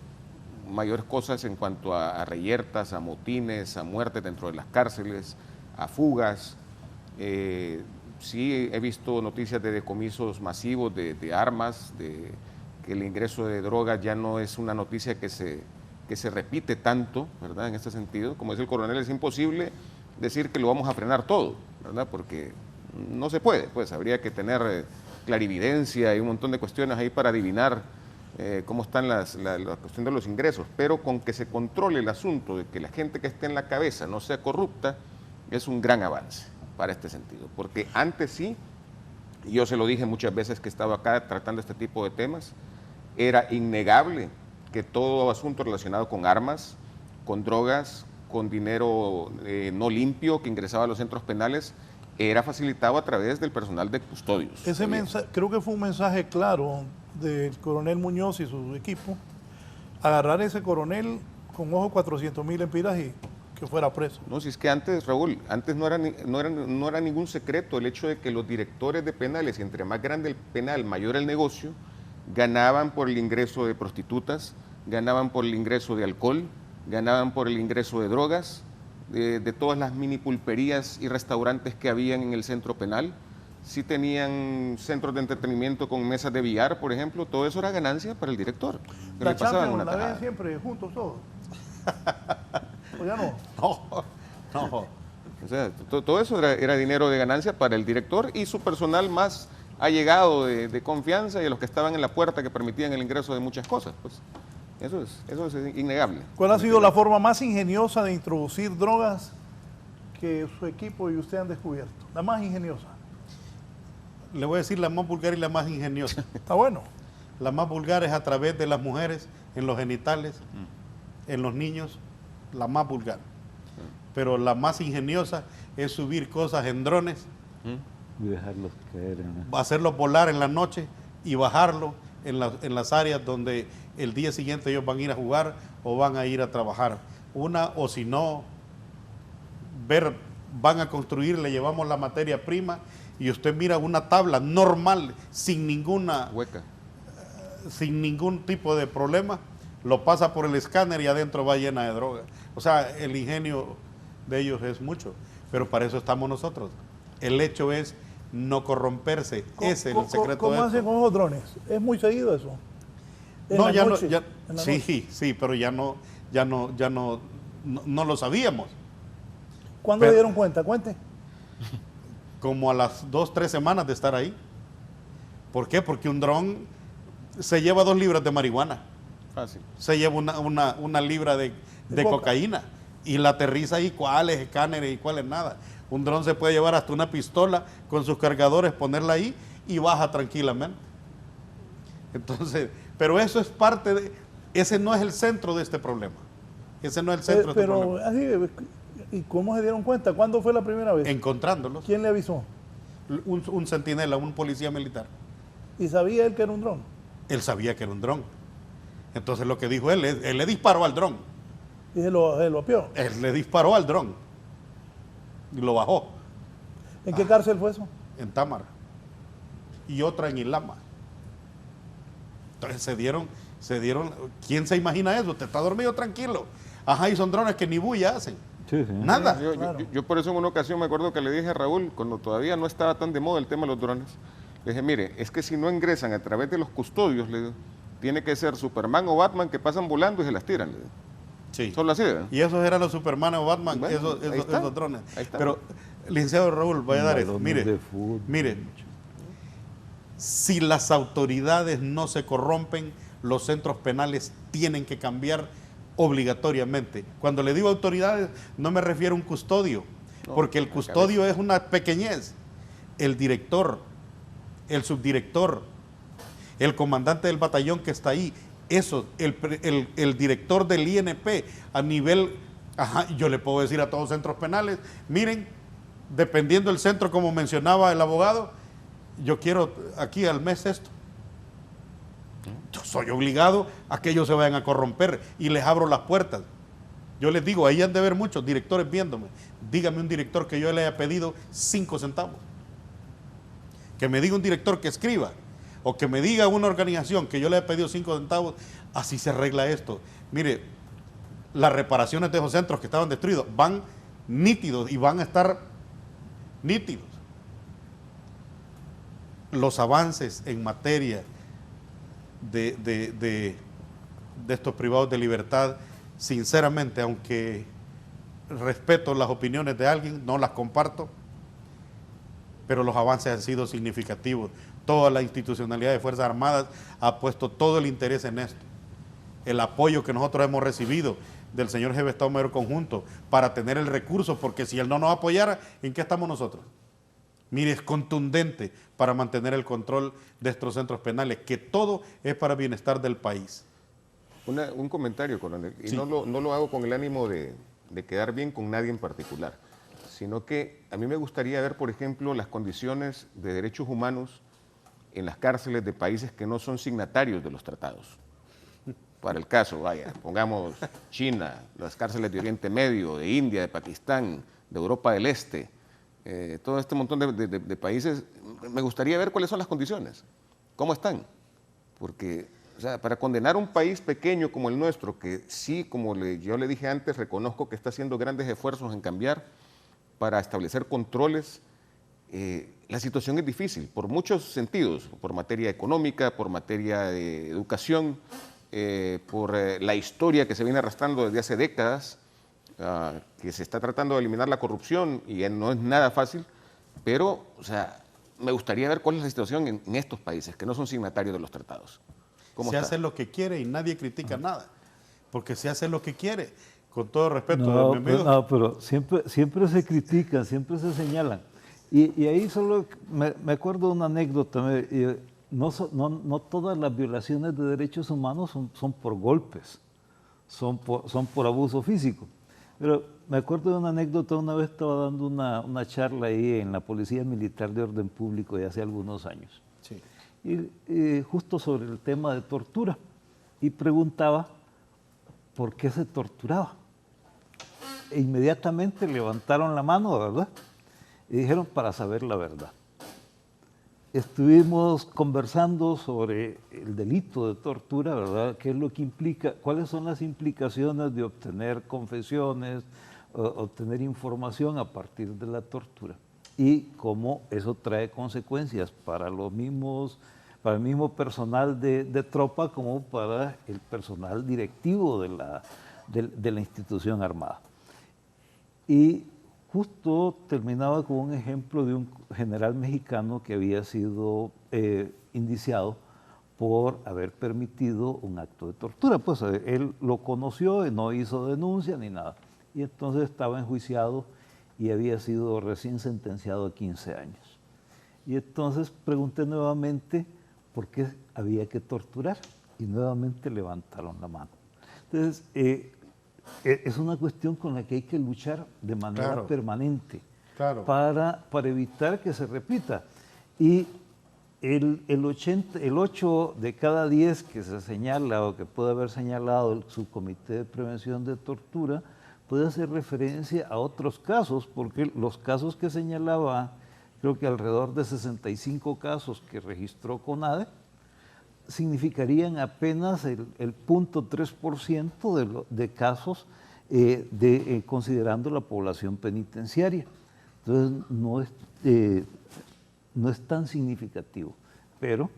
mayores cosas en cuanto a reyertas, a motines, a muertes dentro de las cárceles, a fugas. Sí he visto noticias de decomisos masivos de armas, de que el ingreso de drogas ya no es una noticia que se repite tanto, ¿verdad? En este sentido, como dice el coronel, es imposible decir que lo vamos a frenar todo, ¿verdad? Porque no se puede, pues habría que tener clarividencia y un montón de cuestiones ahí para adivinar cómo están la cuestión de los ingresos, pero con que se controle el asunto de que la gente que esté en la cabeza no sea corrupta, es un gran avance para este sentido, porque antes sí, y yo se lo dije muchas veces que he estado acá tratando este tipo de temas, era innegable que todo asunto relacionado con armas, con drogas, con dinero no limpio que ingresaba a los centros penales, era facilitado a través del personal de custodios. Ese mensaje, creo que fue un mensaje claro del coronel Muñoz y su equipo, agarrar ese coronel con ojo 400,000 empiras y que fuera preso. No, si es que antes, Raúl, antes no era ningún secreto el hecho de que los directores de penales, y entre más grande el penal, mayor el negocio, ganaban por el ingreso de prostitutas, ganaban por el ingreso de alcohol, ganaban por el ingreso de drogas, de todas las mini pulperías y restaurantes que habían en el centro penal. Sí tenían centros de entretenimiento con mesas de billar, por ejemplo, todo eso era ganancia para el director. La Champions la ven siempre juntos todos. ¿O ya no? No. O sea, todo eso era dinero de ganancia para el director y su personal más allegado de confianza y de los que estaban en la puerta que permitían el ingreso de muchas cosas. Pues eso es innegable. ¿Cuál ha sido la forma más ingeniosa de introducir drogas que su equipo y usted han descubierto? La más ingeniosa. Le voy a decir la más vulgar y la más ingeniosa. Está bueno. La más vulgar es a través de las mujeres, en los genitales, en los niños, la más vulgar. Pero la más ingeniosa es subir cosas en drones, y dejarlos caer hacerlos volar en la noche y bajarlo en las áreas donde el día siguiente ellos van a ir a jugar o van a ir a trabajar. O si no, van a construir, le llevamos la materia prima y usted mira una tabla normal, sin ninguna hueca, sin ningún tipo de problema, lo pasa por el escáner y adentro va llena de droga. O sea, el ingenio de ellos es mucho, pero para eso estamos nosotros. El hecho es no corromperse, ese es el secreto. ¿Cómo hacen con los drones? ¿Es muy seguido eso? No, ya noche, no, sí, pero ya no lo sabíamos. ¿Cuándo se dieron cuenta? Cuente. Como a las 2, 3 semanas de estar ahí. ¿Por qué? Porque un dron se lleva 2 libras de marihuana. Fácil. Se lleva una libra de cocaína y la aterriza ahí, cuáles escáneres y cuáles nada. Un dron se puede llevar hasta una pistola con sus cargadores, ponerla ahí y baja tranquilamente. Entonces, pero eso es parte de, ese no es el centro de este problema. Ese no es el centro de este problema. Así, ¿y cómo se dieron cuenta? ¿Cuándo fue la primera vez? Encontrándolos. ¿Quién le avisó? Un centinela, un policía militar. ¿Y sabía él que era un dron? Él sabía que era un dron. Entonces lo que dijo él le disparó al dron. ¿Y se lo apió? Él le disparó al dron y lo bajó. ¿En qué cárcel fue eso? En Támara. Y otra en Ilama. Entonces se dieron, ¿quién se imagina eso? Usted está dormido tranquilo. Ajá, y son drones que ni bulla hacen. Sí. Nada. Yo por eso en una ocasión me acuerdo que le dije a Raúl, cuando todavía no estaba tan de moda el tema de los drones, Le dije, mire, es que si no ingresan a través de los custodios, le digo, tiene que ser Superman o Batman que pasan volando y se las tiran. Le digo. Sí. Solo así, ¿verdad? Y esos eran los Superman o Batman, Bueno, esos drones. Ahí está. Pero, licenciado Raúl Valladares, Balones mire, de fútbol. mire, si las autoridades no se corrompen, los centros penales tienen que cambiar obligatoriamente. Cuando le digo autoridades, no me refiero a un custodio, No, porque el la custodio cabeza. es una pequeñez. El director, el subdirector, el comandante del batallón que está ahí, eso, el director del INP a nivel, yo le puedo decir a todos los centros penales, miren, dependiendo del centro, como mencionaba el abogado, yo quiero aquí al mes esto. Yo soy obligado a que ellos se vayan a corromper y les abro las puertas. Yo les digo, ahí han de haber muchos directores viéndome. Dígame un director que yo le haya pedido 5 centavos. Que me diga un director que escriba, o que me diga una organización que yo le haya pedido 5 centavos, así se arregla esto. Mire, las reparaciones de esos centros que estaban destruidos van nítidos y van a estar nítidos. Los avances en materia de estos privados de libertad, sinceramente, aunque respeto las opiniones de alguien, no las comparto, pero los avances han sido significativos. Toda la institucionalidad de Fuerzas Armadas ha puesto todo el interés en esto. El apoyo que nosotros hemos recibido del señor jefe de Estado Mayor Conjunto para tener el recurso, porque si él no nos apoyara, ¿en qué estamos nosotros? Mire, es contundente para mantener el control de estos centros penales, que todo es para bienestar del país. Un comentario, coronel, y Sí. no lo hago con el ánimo de quedar bien con nadie en particular, sino que a mí me gustaría ver, por ejemplo, las condiciones de derechos humanos en las cárceles de países que no son signatarios de los tratados. Para el caso, vaya, pongamos China, las cárceles de Oriente Medio, de India, de Pakistán, de Europa del Este, todo este montón de países, me gustaría ver cuáles son las condiciones, cómo están, porque o sea, para condenar a un país pequeño como el nuestro, que sí, como yo le dije antes, reconozco que está haciendo grandes esfuerzos en cambiar para establecer controles, la situación es difícil por muchos sentidos, por materia económica, por materia de educación, por la historia que se viene arrastrando desde hace décadas, que se está tratando de eliminar la corrupción y no es nada fácil, pero o sea, me gustaría ver cuál es la situación en estos países que no son signatarios de los tratados. ¿Cómo Se está? hace lo que quiere y nadie critica nada, porque se hace lo que quiere, con todo respeto. No, mi amigo. pero siempre se critican, siempre se señalan. Y ahí solo me acuerdo de una anécdota. No todas las violaciones de derechos humanos son por golpes, son por abuso físico. Pero me acuerdo de una anécdota, una vez estaba dando una charla ahí en la Policía Militar de Orden Público de hace algunos años. Sí. Y justo sobre el tema de tortura. Y preguntaba por qué se torturaba. E inmediatamente levantaron la mano, ¿verdad? Y dijeron para saber la verdad. Estuvimos conversando sobre el delito de tortura, ¿verdad? ¿Qué es lo que implica? ¿Cuáles son las implicaciones de obtener confesiones, obtener información a partir de la tortura? Y cómo eso trae consecuencias para el mismo personal de tropa como para el personal directivo de la institución armada. Y justo terminaba con un ejemplo de un general mexicano que había sido indiciado por haber permitido un acto de tortura. Pues él lo conoció y no hizo denuncia ni nada. Y entonces estaba enjuiciado y había sido recién sentenciado a 15 años. Y entonces pregunté nuevamente por qué había que torturar y nuevamente levantaron la mano. Entonces, es una cuestión con la que hay que luchar de manera permanente para evitar que se repita. Y el 8 de cada 10 que se señala o que puede haber señalado el Subcomité de Prevención de Tortura puede hacer referencia a otros casos, porque los casos que señalaba, creo que alrededor de 65 casos que registró CONADE, significarían apenas el 0.3% de casos considerando la población penitenciaria. Entonces, no es tan significativo, pero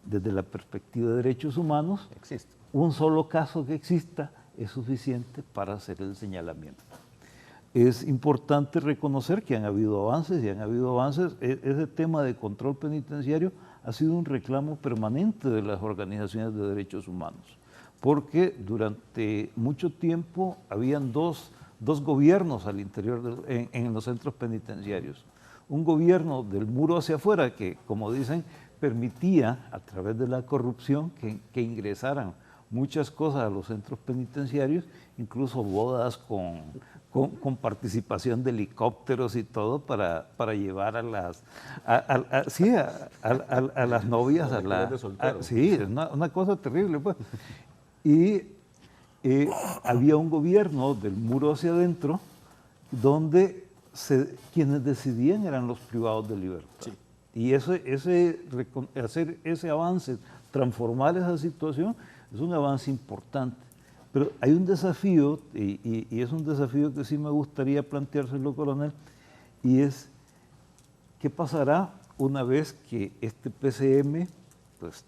desde la perspectiva de derechos humanos, Existe. un solo caso que exista es suficiente para hacer el señalamiento. Es importante reconocer que han habido avances y han habido avances. Ese tema de control penitenciario ha sido un reclamo permanente de las organizaciones de derechos humanos, porque durante mucho tiempo habían dos gobiernos al interior en los centros penitenciarios. Un gobierno del muro hacia afuera que, como dicen, permitía a través de la corrupción que ingresaran muchas cosas a los centros penitenciarios, incluso bodas con participación de helicópteros y todo para llevar a las novias sí, es una cosa terrible, pues. Y había un gobierno del muro hacia adentro donde quienes decidían eran los privados de libertad. Sí. Y hacer ese avance, transformar esa situación, es un avance importante. Pero hay un desafío, y es un desafío que sí me gustaría planteárselo, coronel, y es, ¿qué pasará una vez que este PCM pues,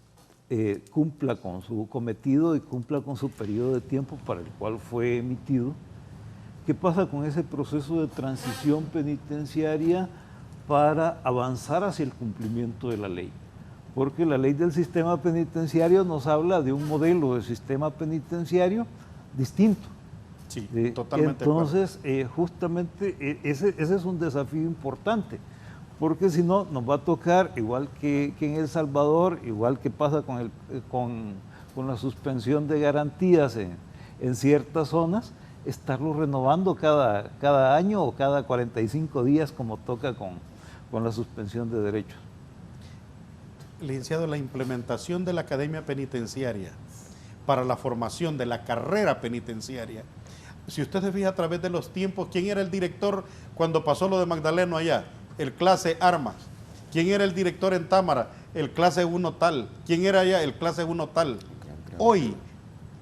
cumpla con su cometido y cumpla con su periodo de tiempo para el cual fue emitido? ¿Qué pasa con ese proceso de transición penitenciaria para avanzar hacia el cumplimiento de la ley? Porque la ley del sistema penitenciario nos habla de un modelo de sistema penitenciario distinto. Sí, totalmente. Entonces, justamente ese es un desafío importante, porque si no, nos va a tocar, igual que en El Salvador, igual que pasa con la suspensión de garantías en ciertas zonas, estarlo renovando cada año o cada 45 días, como toca con la suspensión de derechos. Licenciado, la implementación de la academia penitenciaria para la formación de la carrera penitenciaria, si usted se fija a través de los tiempos, ¿quién era el director cuando pasó lo de Magdaleno allá? El clase Armas. ¿Quién era el director en Támara? El clase 1 tal. ¿Quién era allá? El clase 1 tal. Hoy,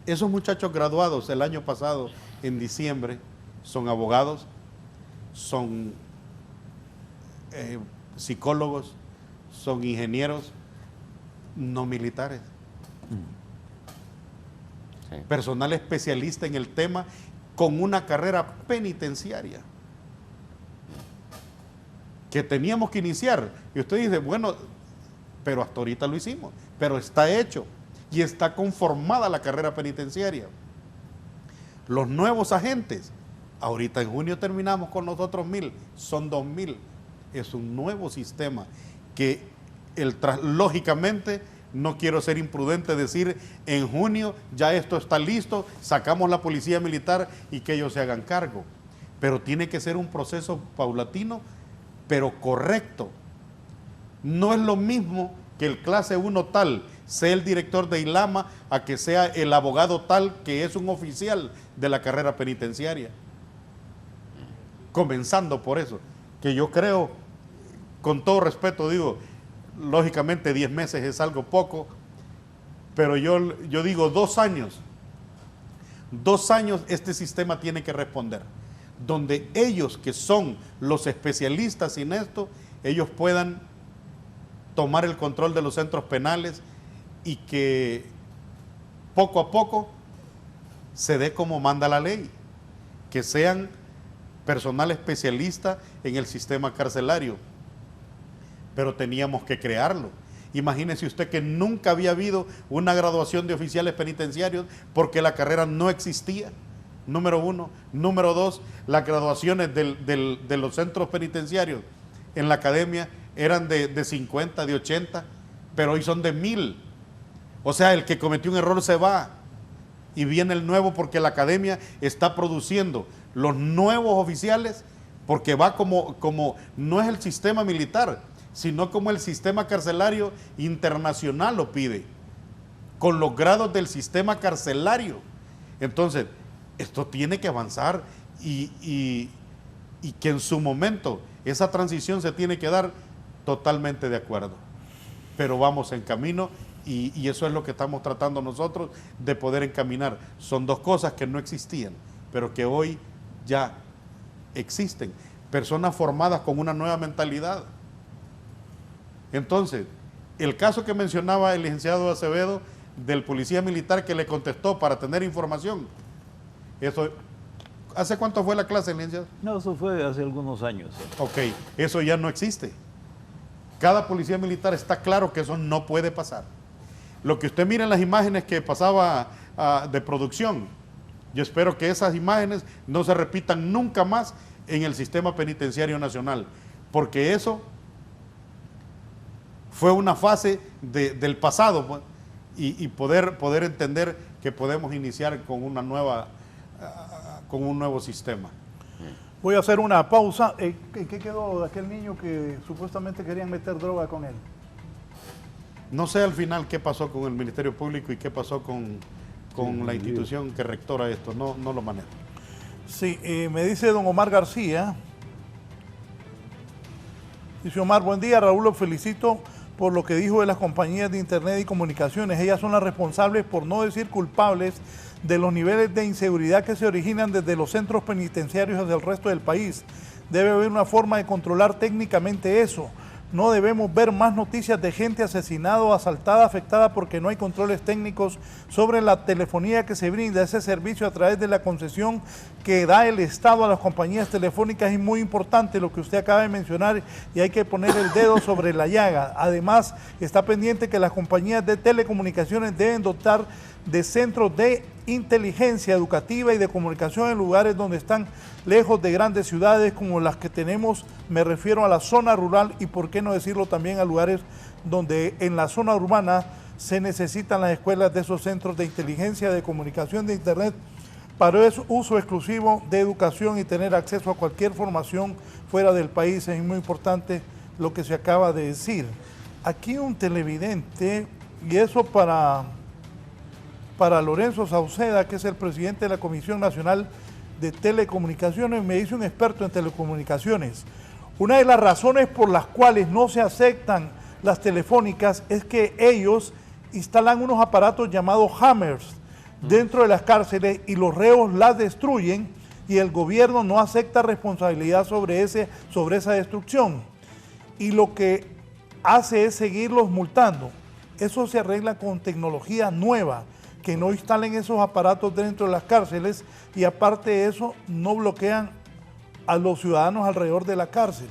esos muchachos graduados el año pasado, en diciembre, son abogados, son psicólogos, son ingenieros, no militares. Sí. Personal especialista en el tema con una carrera penitenciaria que teníamos que iniciar. Y usted dice, bueno, pero hasta ahorita lo hicimos, pero está hecho y está conformada la carrera penitenciaria. Los nuevos agentes, ahorita en junio terminamos con los otros 1000, son 2000. Es un nuevo sistema que lógicamente, no quiero ser imprudente decir en junio ya esto está listo, sacamos la policía militar y que ellos se hagan cargo. Pero tiene que ser un proceso paulatino, pero correcto. No es lo mismo que el clase 1 tal sea el director de ILAMA a que sea el abogado tal que es un oficial de la carrera penitenciaria. Comenzando por eso, que yo creo, con todo respeto digo, lógicamente 10 meses es algo poco, pero yo digo 2 años. 2 años este sistema tiene que responder, donde ellos que son los especialistas en esto, ellos puedan tomar el control de los centros penales y que poco a poco se dé como manda la ley, que sean personal especialista en el sistema carcelario. Pero teníamos que crearlo. Imagínese usted que nunca había habido una graduación de oficiales penitenciarios porque la carrera no existía, número 1. Número 2, las graduaciones de los centros penitenciarios en la academia eran de 50, de 80, pero hoy son de 1000. O sea, el que cometió un error se va y viene el nuevo porque la academia está produciendo los nuevos oficiales porque va como no es el sistema militar, sino como el sistema carcelario internacional lo pide, con los grados del sistema carcelario. Entonces, esto tiene que avanzar y que en su momento esa transición se tiene que dar totalmente de acuerdo. Pero vamos en camino y eso es lo que estamos tratando nosotros de poder encaminar. Son 2 cosas que no existían, pero que hoy ya existen. Personas formadas con una nueva mentalidad. Entonces, el caso que mencionaba el licenciado Acevedo del policía militar que le contestó para tener información, eso, ¿hace cuánto fue la clase, licenciado? No, eso fue hace algunos años. Ok, eso ya no existe. Cada policía militar está claro que eso no puede pasar. Lo que usted mira en las imágenes que pasaba de producción, yo espero que esas imágenes no se repitan nunca más en el sistema penitenciario nacional, porque eso fue una fase del pasado, pues, y poder entender que podemos iniciar con una nueva, con un nuevo sistema. Voy a hacer una pausa. ¿En qué quedó aquel niño que supuestamente querían meter droga con él? No sé al final qué pasó con el Ministerio Público y qué pasó con la institución que rectora esto, no lo manejo. Sí, me dice don Omar García. Dice Omar, buen día, Raúl, lo felicito por lo que dijo de las compañías de internet y comunicaciones. Ellas son las responsables, por no decir culpables, de los niveles de inseguridad que se originan desde los centros penitenciarios hacia el resto del país. Debe haber una forma de controlar técnicamente eso. No debemos ver más noticias de gente asesinada o asaltada, afectada, porque no hay controles técnicos sobre la telefonía que se brinda. Ese servicio a través de la concesión que da el Estado a las compañías telefónicas es muy importante, lo que usted acaba de mencionar, y hay que poner el dedo sobre la llaga. Además, está pendiente que las compañías de telecomunicaciones deben dotar de centros de inteligencia educativa y de comunicación en lugares donde están lejos de grandes ciudades como las que tenemos. Me refiero a la zona rural y por qué no decirlo también a lugares donde en la zona urbana se necesitan las escuelas de esos centros de inteligencia, de comunicación, de internet, para uso exclusivo de educación y tener acceso a cualquier formación fuera del país. Es muy importante lo que se acaba de decir. Aquí un televidente, y eso para Lorenzo Sauceda, que es el presidente de la Comisión Nacional de Telecomunicaciones, me dice un experto en telecomunicaciones. Una de las razones por las cuales no se aceptan las telefónicas es que ellos instalan unos aparatos llamados hammers dentro de las cárceles y los reos las destruyen y el gobierno no acepta responsabilidad sobre esa destrucción. Y lo que hace es seguirlos multando. Eso se arregla con tecnología nueva, que no instalen esos aparatos dentro de las cárceles y aparte de eso no bloquean a los ciudadanos alrededor de la cárcel.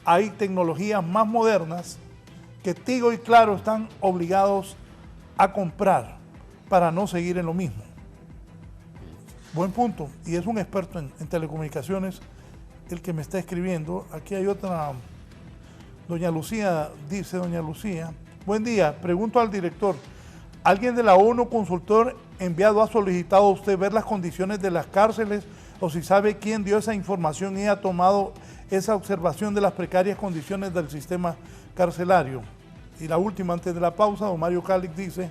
Hay tecnologías más modernas que Tigo y Claro están obligados a comprar para no seguir en lo mismo. Buen punto, y es un experto en telecomunicaciones el que me está escribiendo. Aquí hay otra, doña Lucía, dice doña Lucía, buen día, pregunto al director, ¿alguien de la ONU consultor enviado ha solicitado a usted ver las condiciones de las cárceles o si sabe quién dio esa información y ha tomado esa observación de las precarias condiciones del sistema carcelario? Y la última, antes de la pausa, don Mario Cálix dice,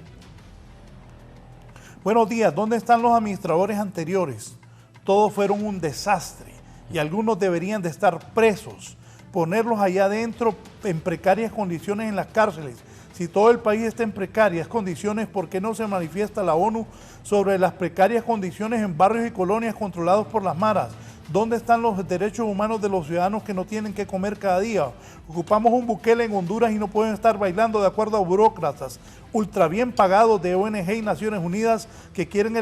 buenos días, ¿dónde están los administradores anteriores? Todos fueron un desastre y algunos deberían de estar presos, ponerlos allá adentro en precarias condiciones en las cárceles. Si todo el país está en precarias condiciones, ¿por qué no se manifiesta la ONU sobre las precarias condiciones en barrios y colonias controlados por las maras? ¿Dónde están los derechos humanos de los ciudadanos que no tienen que comer cada día? Ocupamos un Bukele en Honduras y no pueden estar bailando de acuerdo a burócratas ultra bien pagados de ONG y Naciones Unidas que quieren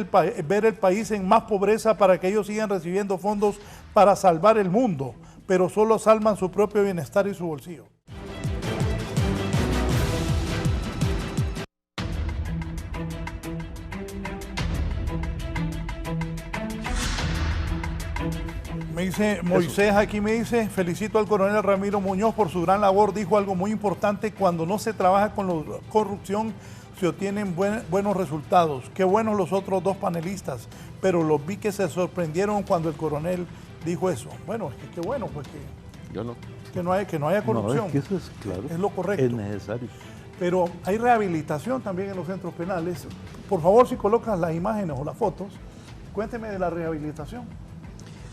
ver el país en más pobreza para que ellos sigan recibiendo fondos para salvar el mundo, pero solo salvan su propio bienestar y su bolsillo. Me dice Moisés, aquí me dice, felicito al coronel Ramiro Muñoz por su gran labor, dijo algo muy importante, cuando no se trabaja con la corrupción se obtienen buenos resultados. Qué buenos los otros dos panelistas, pero los vi que se sorprendieron cuando el coronel dijo eso. Bueno, es que qué bueno, pues que, Yo no. que no haya corrupción. No, es que eso es claro. Es lo correcto. Es necesario. Pero hay rehabilitación también en los centros penales. Por favor, si colocas las imágenes o las fotos, cuénteme de la rehabilitación.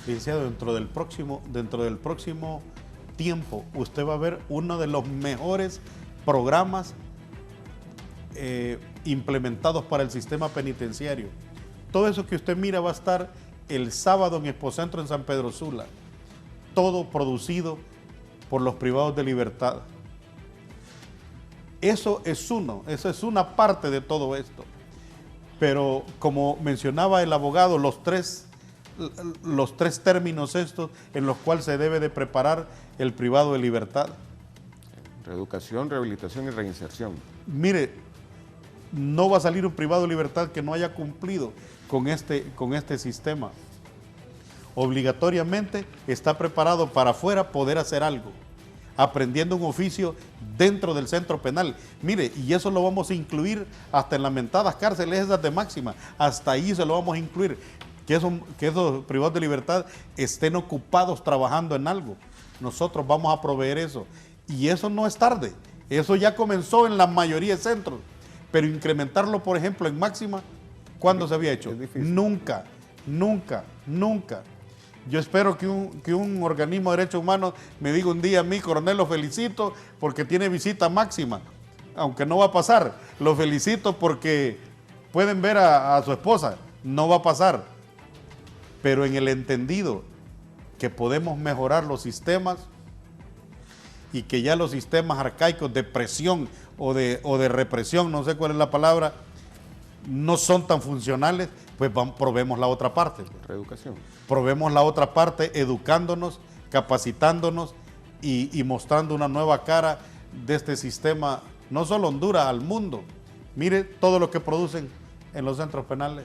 Licenciado, dentro del próximo tiempo, usted va a ver uno de los mejores programas implementados para el sistema penitenciario. Todo eso que usted mira va a estar el sábado en Expocentro en San Pedro Sula. Todo producido por los privados de libertad. eso es una parte de todo esto. Pero como mencionaba el abogado, los tres términos estos en los cuales se debe de preparar el privado de libertad. Reeducación, rehabilitación y reinserción. Mire, no va a salir un privado de libertad que no haya cumplido con este sistema. Obligatoriamente está preparado para afuera poder hacer algo, aprendiendo un oficio dentro del centro penal. Mire, y eso lo vamos a incluir hasta en las mentadas cárceles esas de máxima, hasta ahí se lo vamos a incluir, que esos privados de libertad estén ocupados trabajando en algo. Nosotros vamos a proveer eso, y eso no es tarde, eso ya comenzó en la mayoría de centros, pero incrementarlo, por ejemplo, en máxima, ¿cuándo se había hecho? Nunca, nunca, nunca. Yo espero que un organismo de derechos humanos me diga un día a mí, coronel, lo felicito porque tiene visita máxima, aunque no va a pasar. Lo felicito porque pueden ver a su esposa, no va a pasar. Pero en el entendido que podemos mejorar los sistemas y que ya los sistemas arcaicos de presión o de represión, no sé cuál es la palabra, no son tan funcionales, pues probemos la otra parte. Reeducación. Probemos la otra parte, educándonos, capacitándonos y mostrando una nueva cara de este sistema, no solo Honduras, al mundo. Mire todo lo que producen en los centros penales.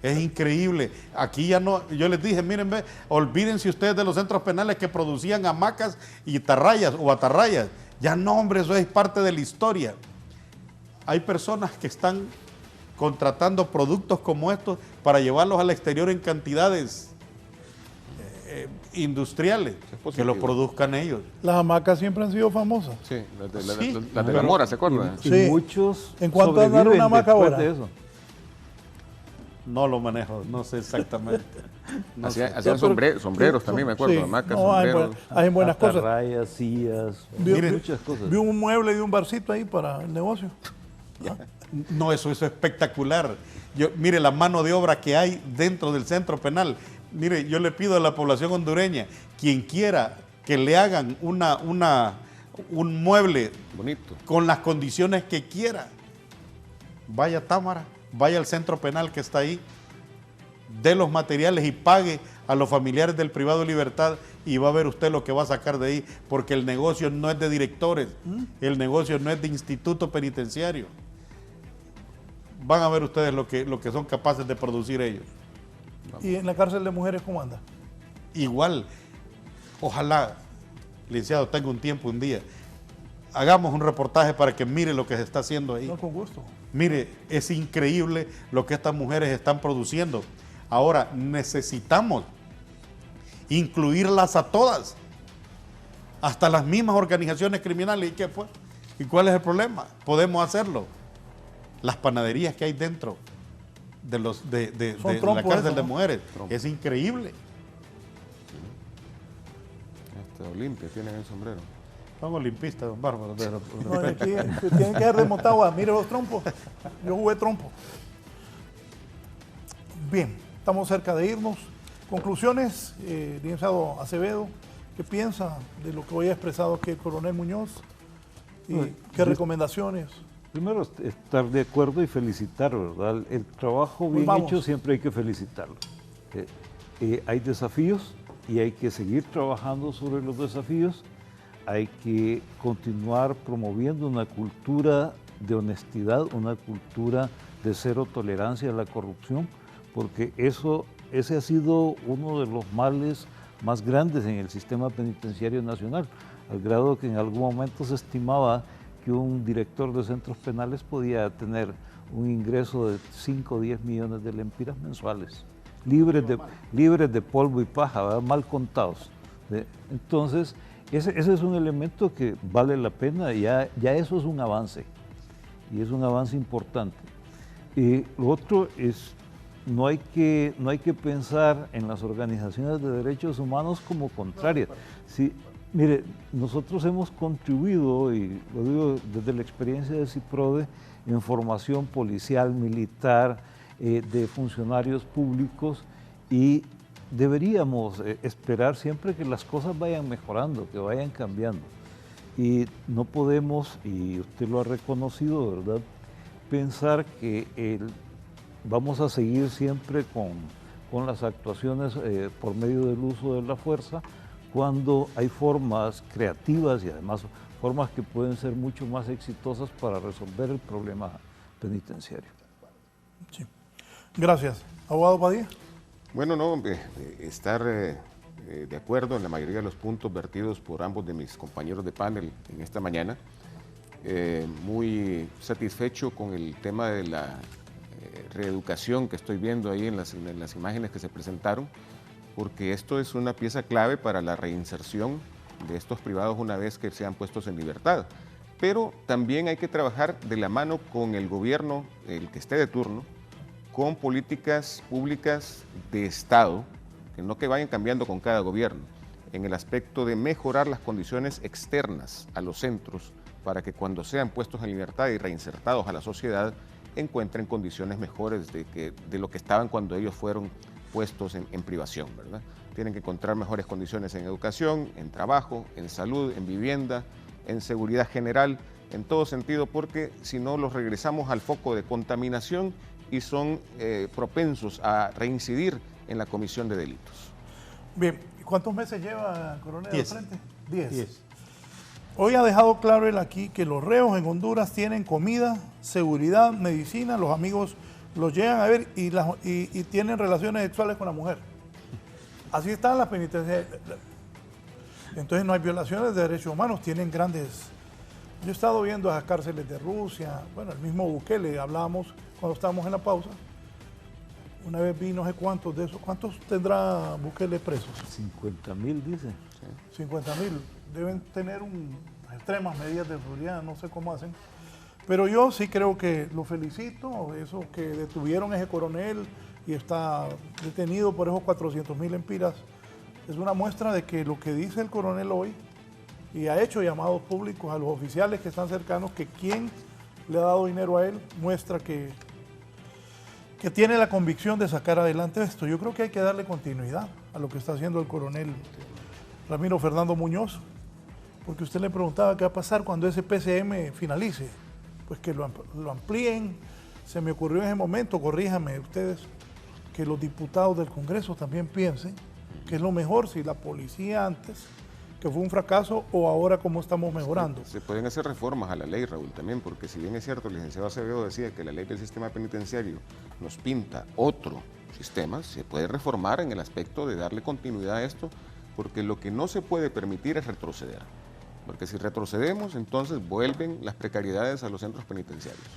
Es increíble. Aquí ya no, yo les dije, miren, olvídense ustedes de los centros penales que producían hamacas y atarrayas. Ya no, hombre, eso es parte de la historia. Hay personas que están contratando productos como estos para llevarlos al exterior en cantidades industriales, que lo produzcan ellos. Las hamacas siempre han sido famosas. Sí, las de la Mora, ¿se acuerdan? Y Sí. muchos ¿En cuánto andar una hamaca después ahora? de eso. No lo manejo, no sé exactamente. Hacían sombreros también, me acuerdo, Sí. hamacas, No, sombreros. hay buenas cosas. Atarrayas, sillas, muchas cosas. Vi un mueble y un barcito ahí para el negocio. No, eso es espectacular. Mire la mano de obra que hay dentro del centro penal. Mire, yo le pido a la población hondureña, quien quiera que le hagan un mueble Bonito. con las condiciones que quiera, vaya a Támara, vaya al centro penal que está ahí, dé los materiales y pague a los familiares del privado de libertad y va a ver usted lo que va a sacar de ahí, porque el negocio no es de directores, el negocio no es de instituto penitenciario. Van a ver ustedes lo que son capaces de producir ellos. ¿Y en la cárcel de mujeres cómo anda? Igual, ojalá, licenciado, tenga un tiempo, un día, hagamos un reportaje para que mire lo que se está haciendo ahí. No, con gusto. Mire, es increíble lo que estas mujeres están produciendo. Ahora, necesitamos incluirlas a todas, hasta las mismas organizaciones criminales. ¿Y qué fue? ¿Y cuál es el problema? Podemos hacerlo. Las panaderías que hay dentro de la cárcel de mujeres, es increíble. Olimpia tienen el sombrero. Son olimpistas, don Bárbaro. No, aquí tienen que haber desmontado. Mire los trompos. Yo jugué trompo. Bien, estamos cerca de irnos. Conclusiones, licenciado Acevedo, ¿qué piensa de lo que hoy ha expresado aquí el coronel Muñoz? ¿Y qué recomendaciones? Primero, estar de acuerdo y felicitar, ¿verdad? El trabajo bien hecho siempre hay que felicitarlo. Hay desafíos y hay que seguir trabajando sobre los desafíos. Hay que continuar promoviendo una cultura de honestidad, una cultura de cero tolerancia a la corrupción, porque ese ha sido uno de los males más grandes en el sistema penitenciario nacional, al grado que en algún momento se estimaba que un director de centros penales podía tener un ingreso de 5 o 10 millones de lempiras mensuales, libres de polvo y paja, ¿verdad? Mal contados. Entonces, ese es un elemento que vale la pena, ya eso es un avance, y es un avance importante. Lo otro es, no hay que pensar en las organizaciones de derechos humanos como contrarias. Sí, mire, nosotros hemos contribuido, y lo digo desde la experiencia de CIPRODE, en formación policial, militar, de funcionarios públicos, y deberíamos esperar siempre que las cosas vayan mejorando, que vayan cambiando. Y no podemos, y usted lo ha reconocido, ¿verdad?, pensar que vamos a seguir siempre con las actuaciones por medio del uso de la fuerza, cuando hay formas creativas y además formas que pueden ser mucho más exitosas para resolver el problema penitenciario. Sí. Gracias. Abogado Padilla. Bueno, no, estar de acuerdo en la mayoría de los puntos vertidos por ambos de mis compañeros de panel en esta mañana. Muy satisfecho con el tema de la reeducación que estoy viendo ahí en las imágenes que se presentaron, porque esto es una pieza clave para la reinserción de estos privados una vez que sean puestos en libertad. Pero también hay que trabajar de la mano con el gobierno, el que esté de turno, con políticas públicas de Estado, que no que vayan cambiando con cada gobierno, en el aspecto de mejorar las condiciones externas a los centros para que cuando sean puestos en libertad y reinsertados a la sociedad encuentren condiciones mejores de lo que estaban cuando ellos fueron puestos en privación, ¿verdad? Tienen que encontrar mejores condiciones en educación, en trabajo, en salud, en vivienda, en seguridad general, en todo sentido, porque si no los regresamos al foco de contaminación y son propensos a reincidir en la comisión de delitos. Bien, ¿cuántos meses lleva, coronel, 10. al frente? 10. Hoy ha dejado claro él aquí que los reos en Honduras tienen comida, seguridad, medicina, los amigos los llegan a ver y tienen relaciones sexuales con la mujer. Así están las penitenciarias. Entonces no hay violaciones de derechos humanos, tienen grandes... Yo he estado viendo esas cárceles de Rusia, bueno, el mismo Bukele, hablábamos cuando estábamos en la pausa. Una vez vi no sé cuántos de esos. ¿Cuántos tendrá Bukele presos? 50.000, dice. Sí. 50.000. Deben tener extremas medidas de seguridad, no sé cómo hacen. Pero yo sí creo que lo felicito, eso que detuvieron a ese coronel y está detenido por esos 400.000 empiras, es una muestra de que lo que dice el coronel hoy, y ha hecho llamados públicos a los oficiales que están cercanos, que quien le ha dado dinero a él, muestra que tiene la convicción de sacar adelante esto. Yo creo que hay que darle continuidad a lo que está haciendo el coronel Ramiro Fernando Muñoz, porque usted le preguntaba qué va a pasar cuando ese PCM finalice. Pues que lo amplíen. Se me ocurrió en ese momento, corríjame ustedes, que los diputados del Congreso también piensen que es lo mejor si la policía antes, que fue un fracaso, o ahora cómo estamos mejorando. Se pueden hacer reformas a la ley, Raúl, también, porque si bien es cierto, el licenciado Acevedo decía que la ley del sistema penitenciario nos pinta otro sistema, se puede reformar en el aspecto de darle continuidad a esto, porque lo que no se puede permitir es retroceder. Porque si retrocedemos, entonces vuelven las precariedades a los centros penitenciarios.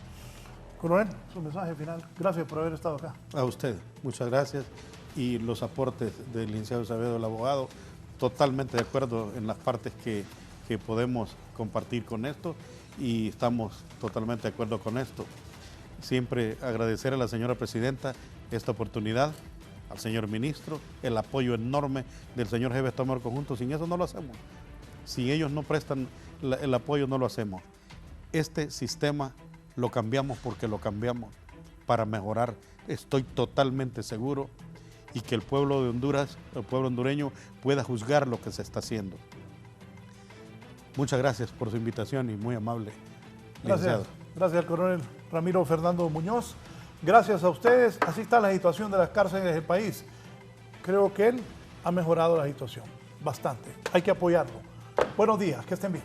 Coronel, su mensaje final. Gracias por haber estado acá. A usted, muchas gracias. Y los aportes del licenciado Acevedo, el abogado, totalmente de acuerdo en las partes que podemos compartir con esto y estamos totalmente de acuerdo con esto. Siempre agradecer a la señora presidenta esta oportunidad, al señor ministro, el apoyo enorme del señor jefe de Estado Conjunto. Sin eso no lo hacemos. Si ellos no prestan el apoyo, no lo hacemos. Este sistema lo cambiamos porque lo cambiamos para mejorar. Estoy totalmente seguro y que el pueblo de Honduras, el pueblo hondureño, pueda juzgar lo que se está haciendo. Muchas gracias por su invitación y muy amable. Gracias. Gracias al coronel Ramiro Fernando Muñoz. Gracias a ustedes. Así está la situación de las cárceles del país. Creo que él ha mejorado la situación bastante. Hay que apoyarlo. Buenos días, que estén bien.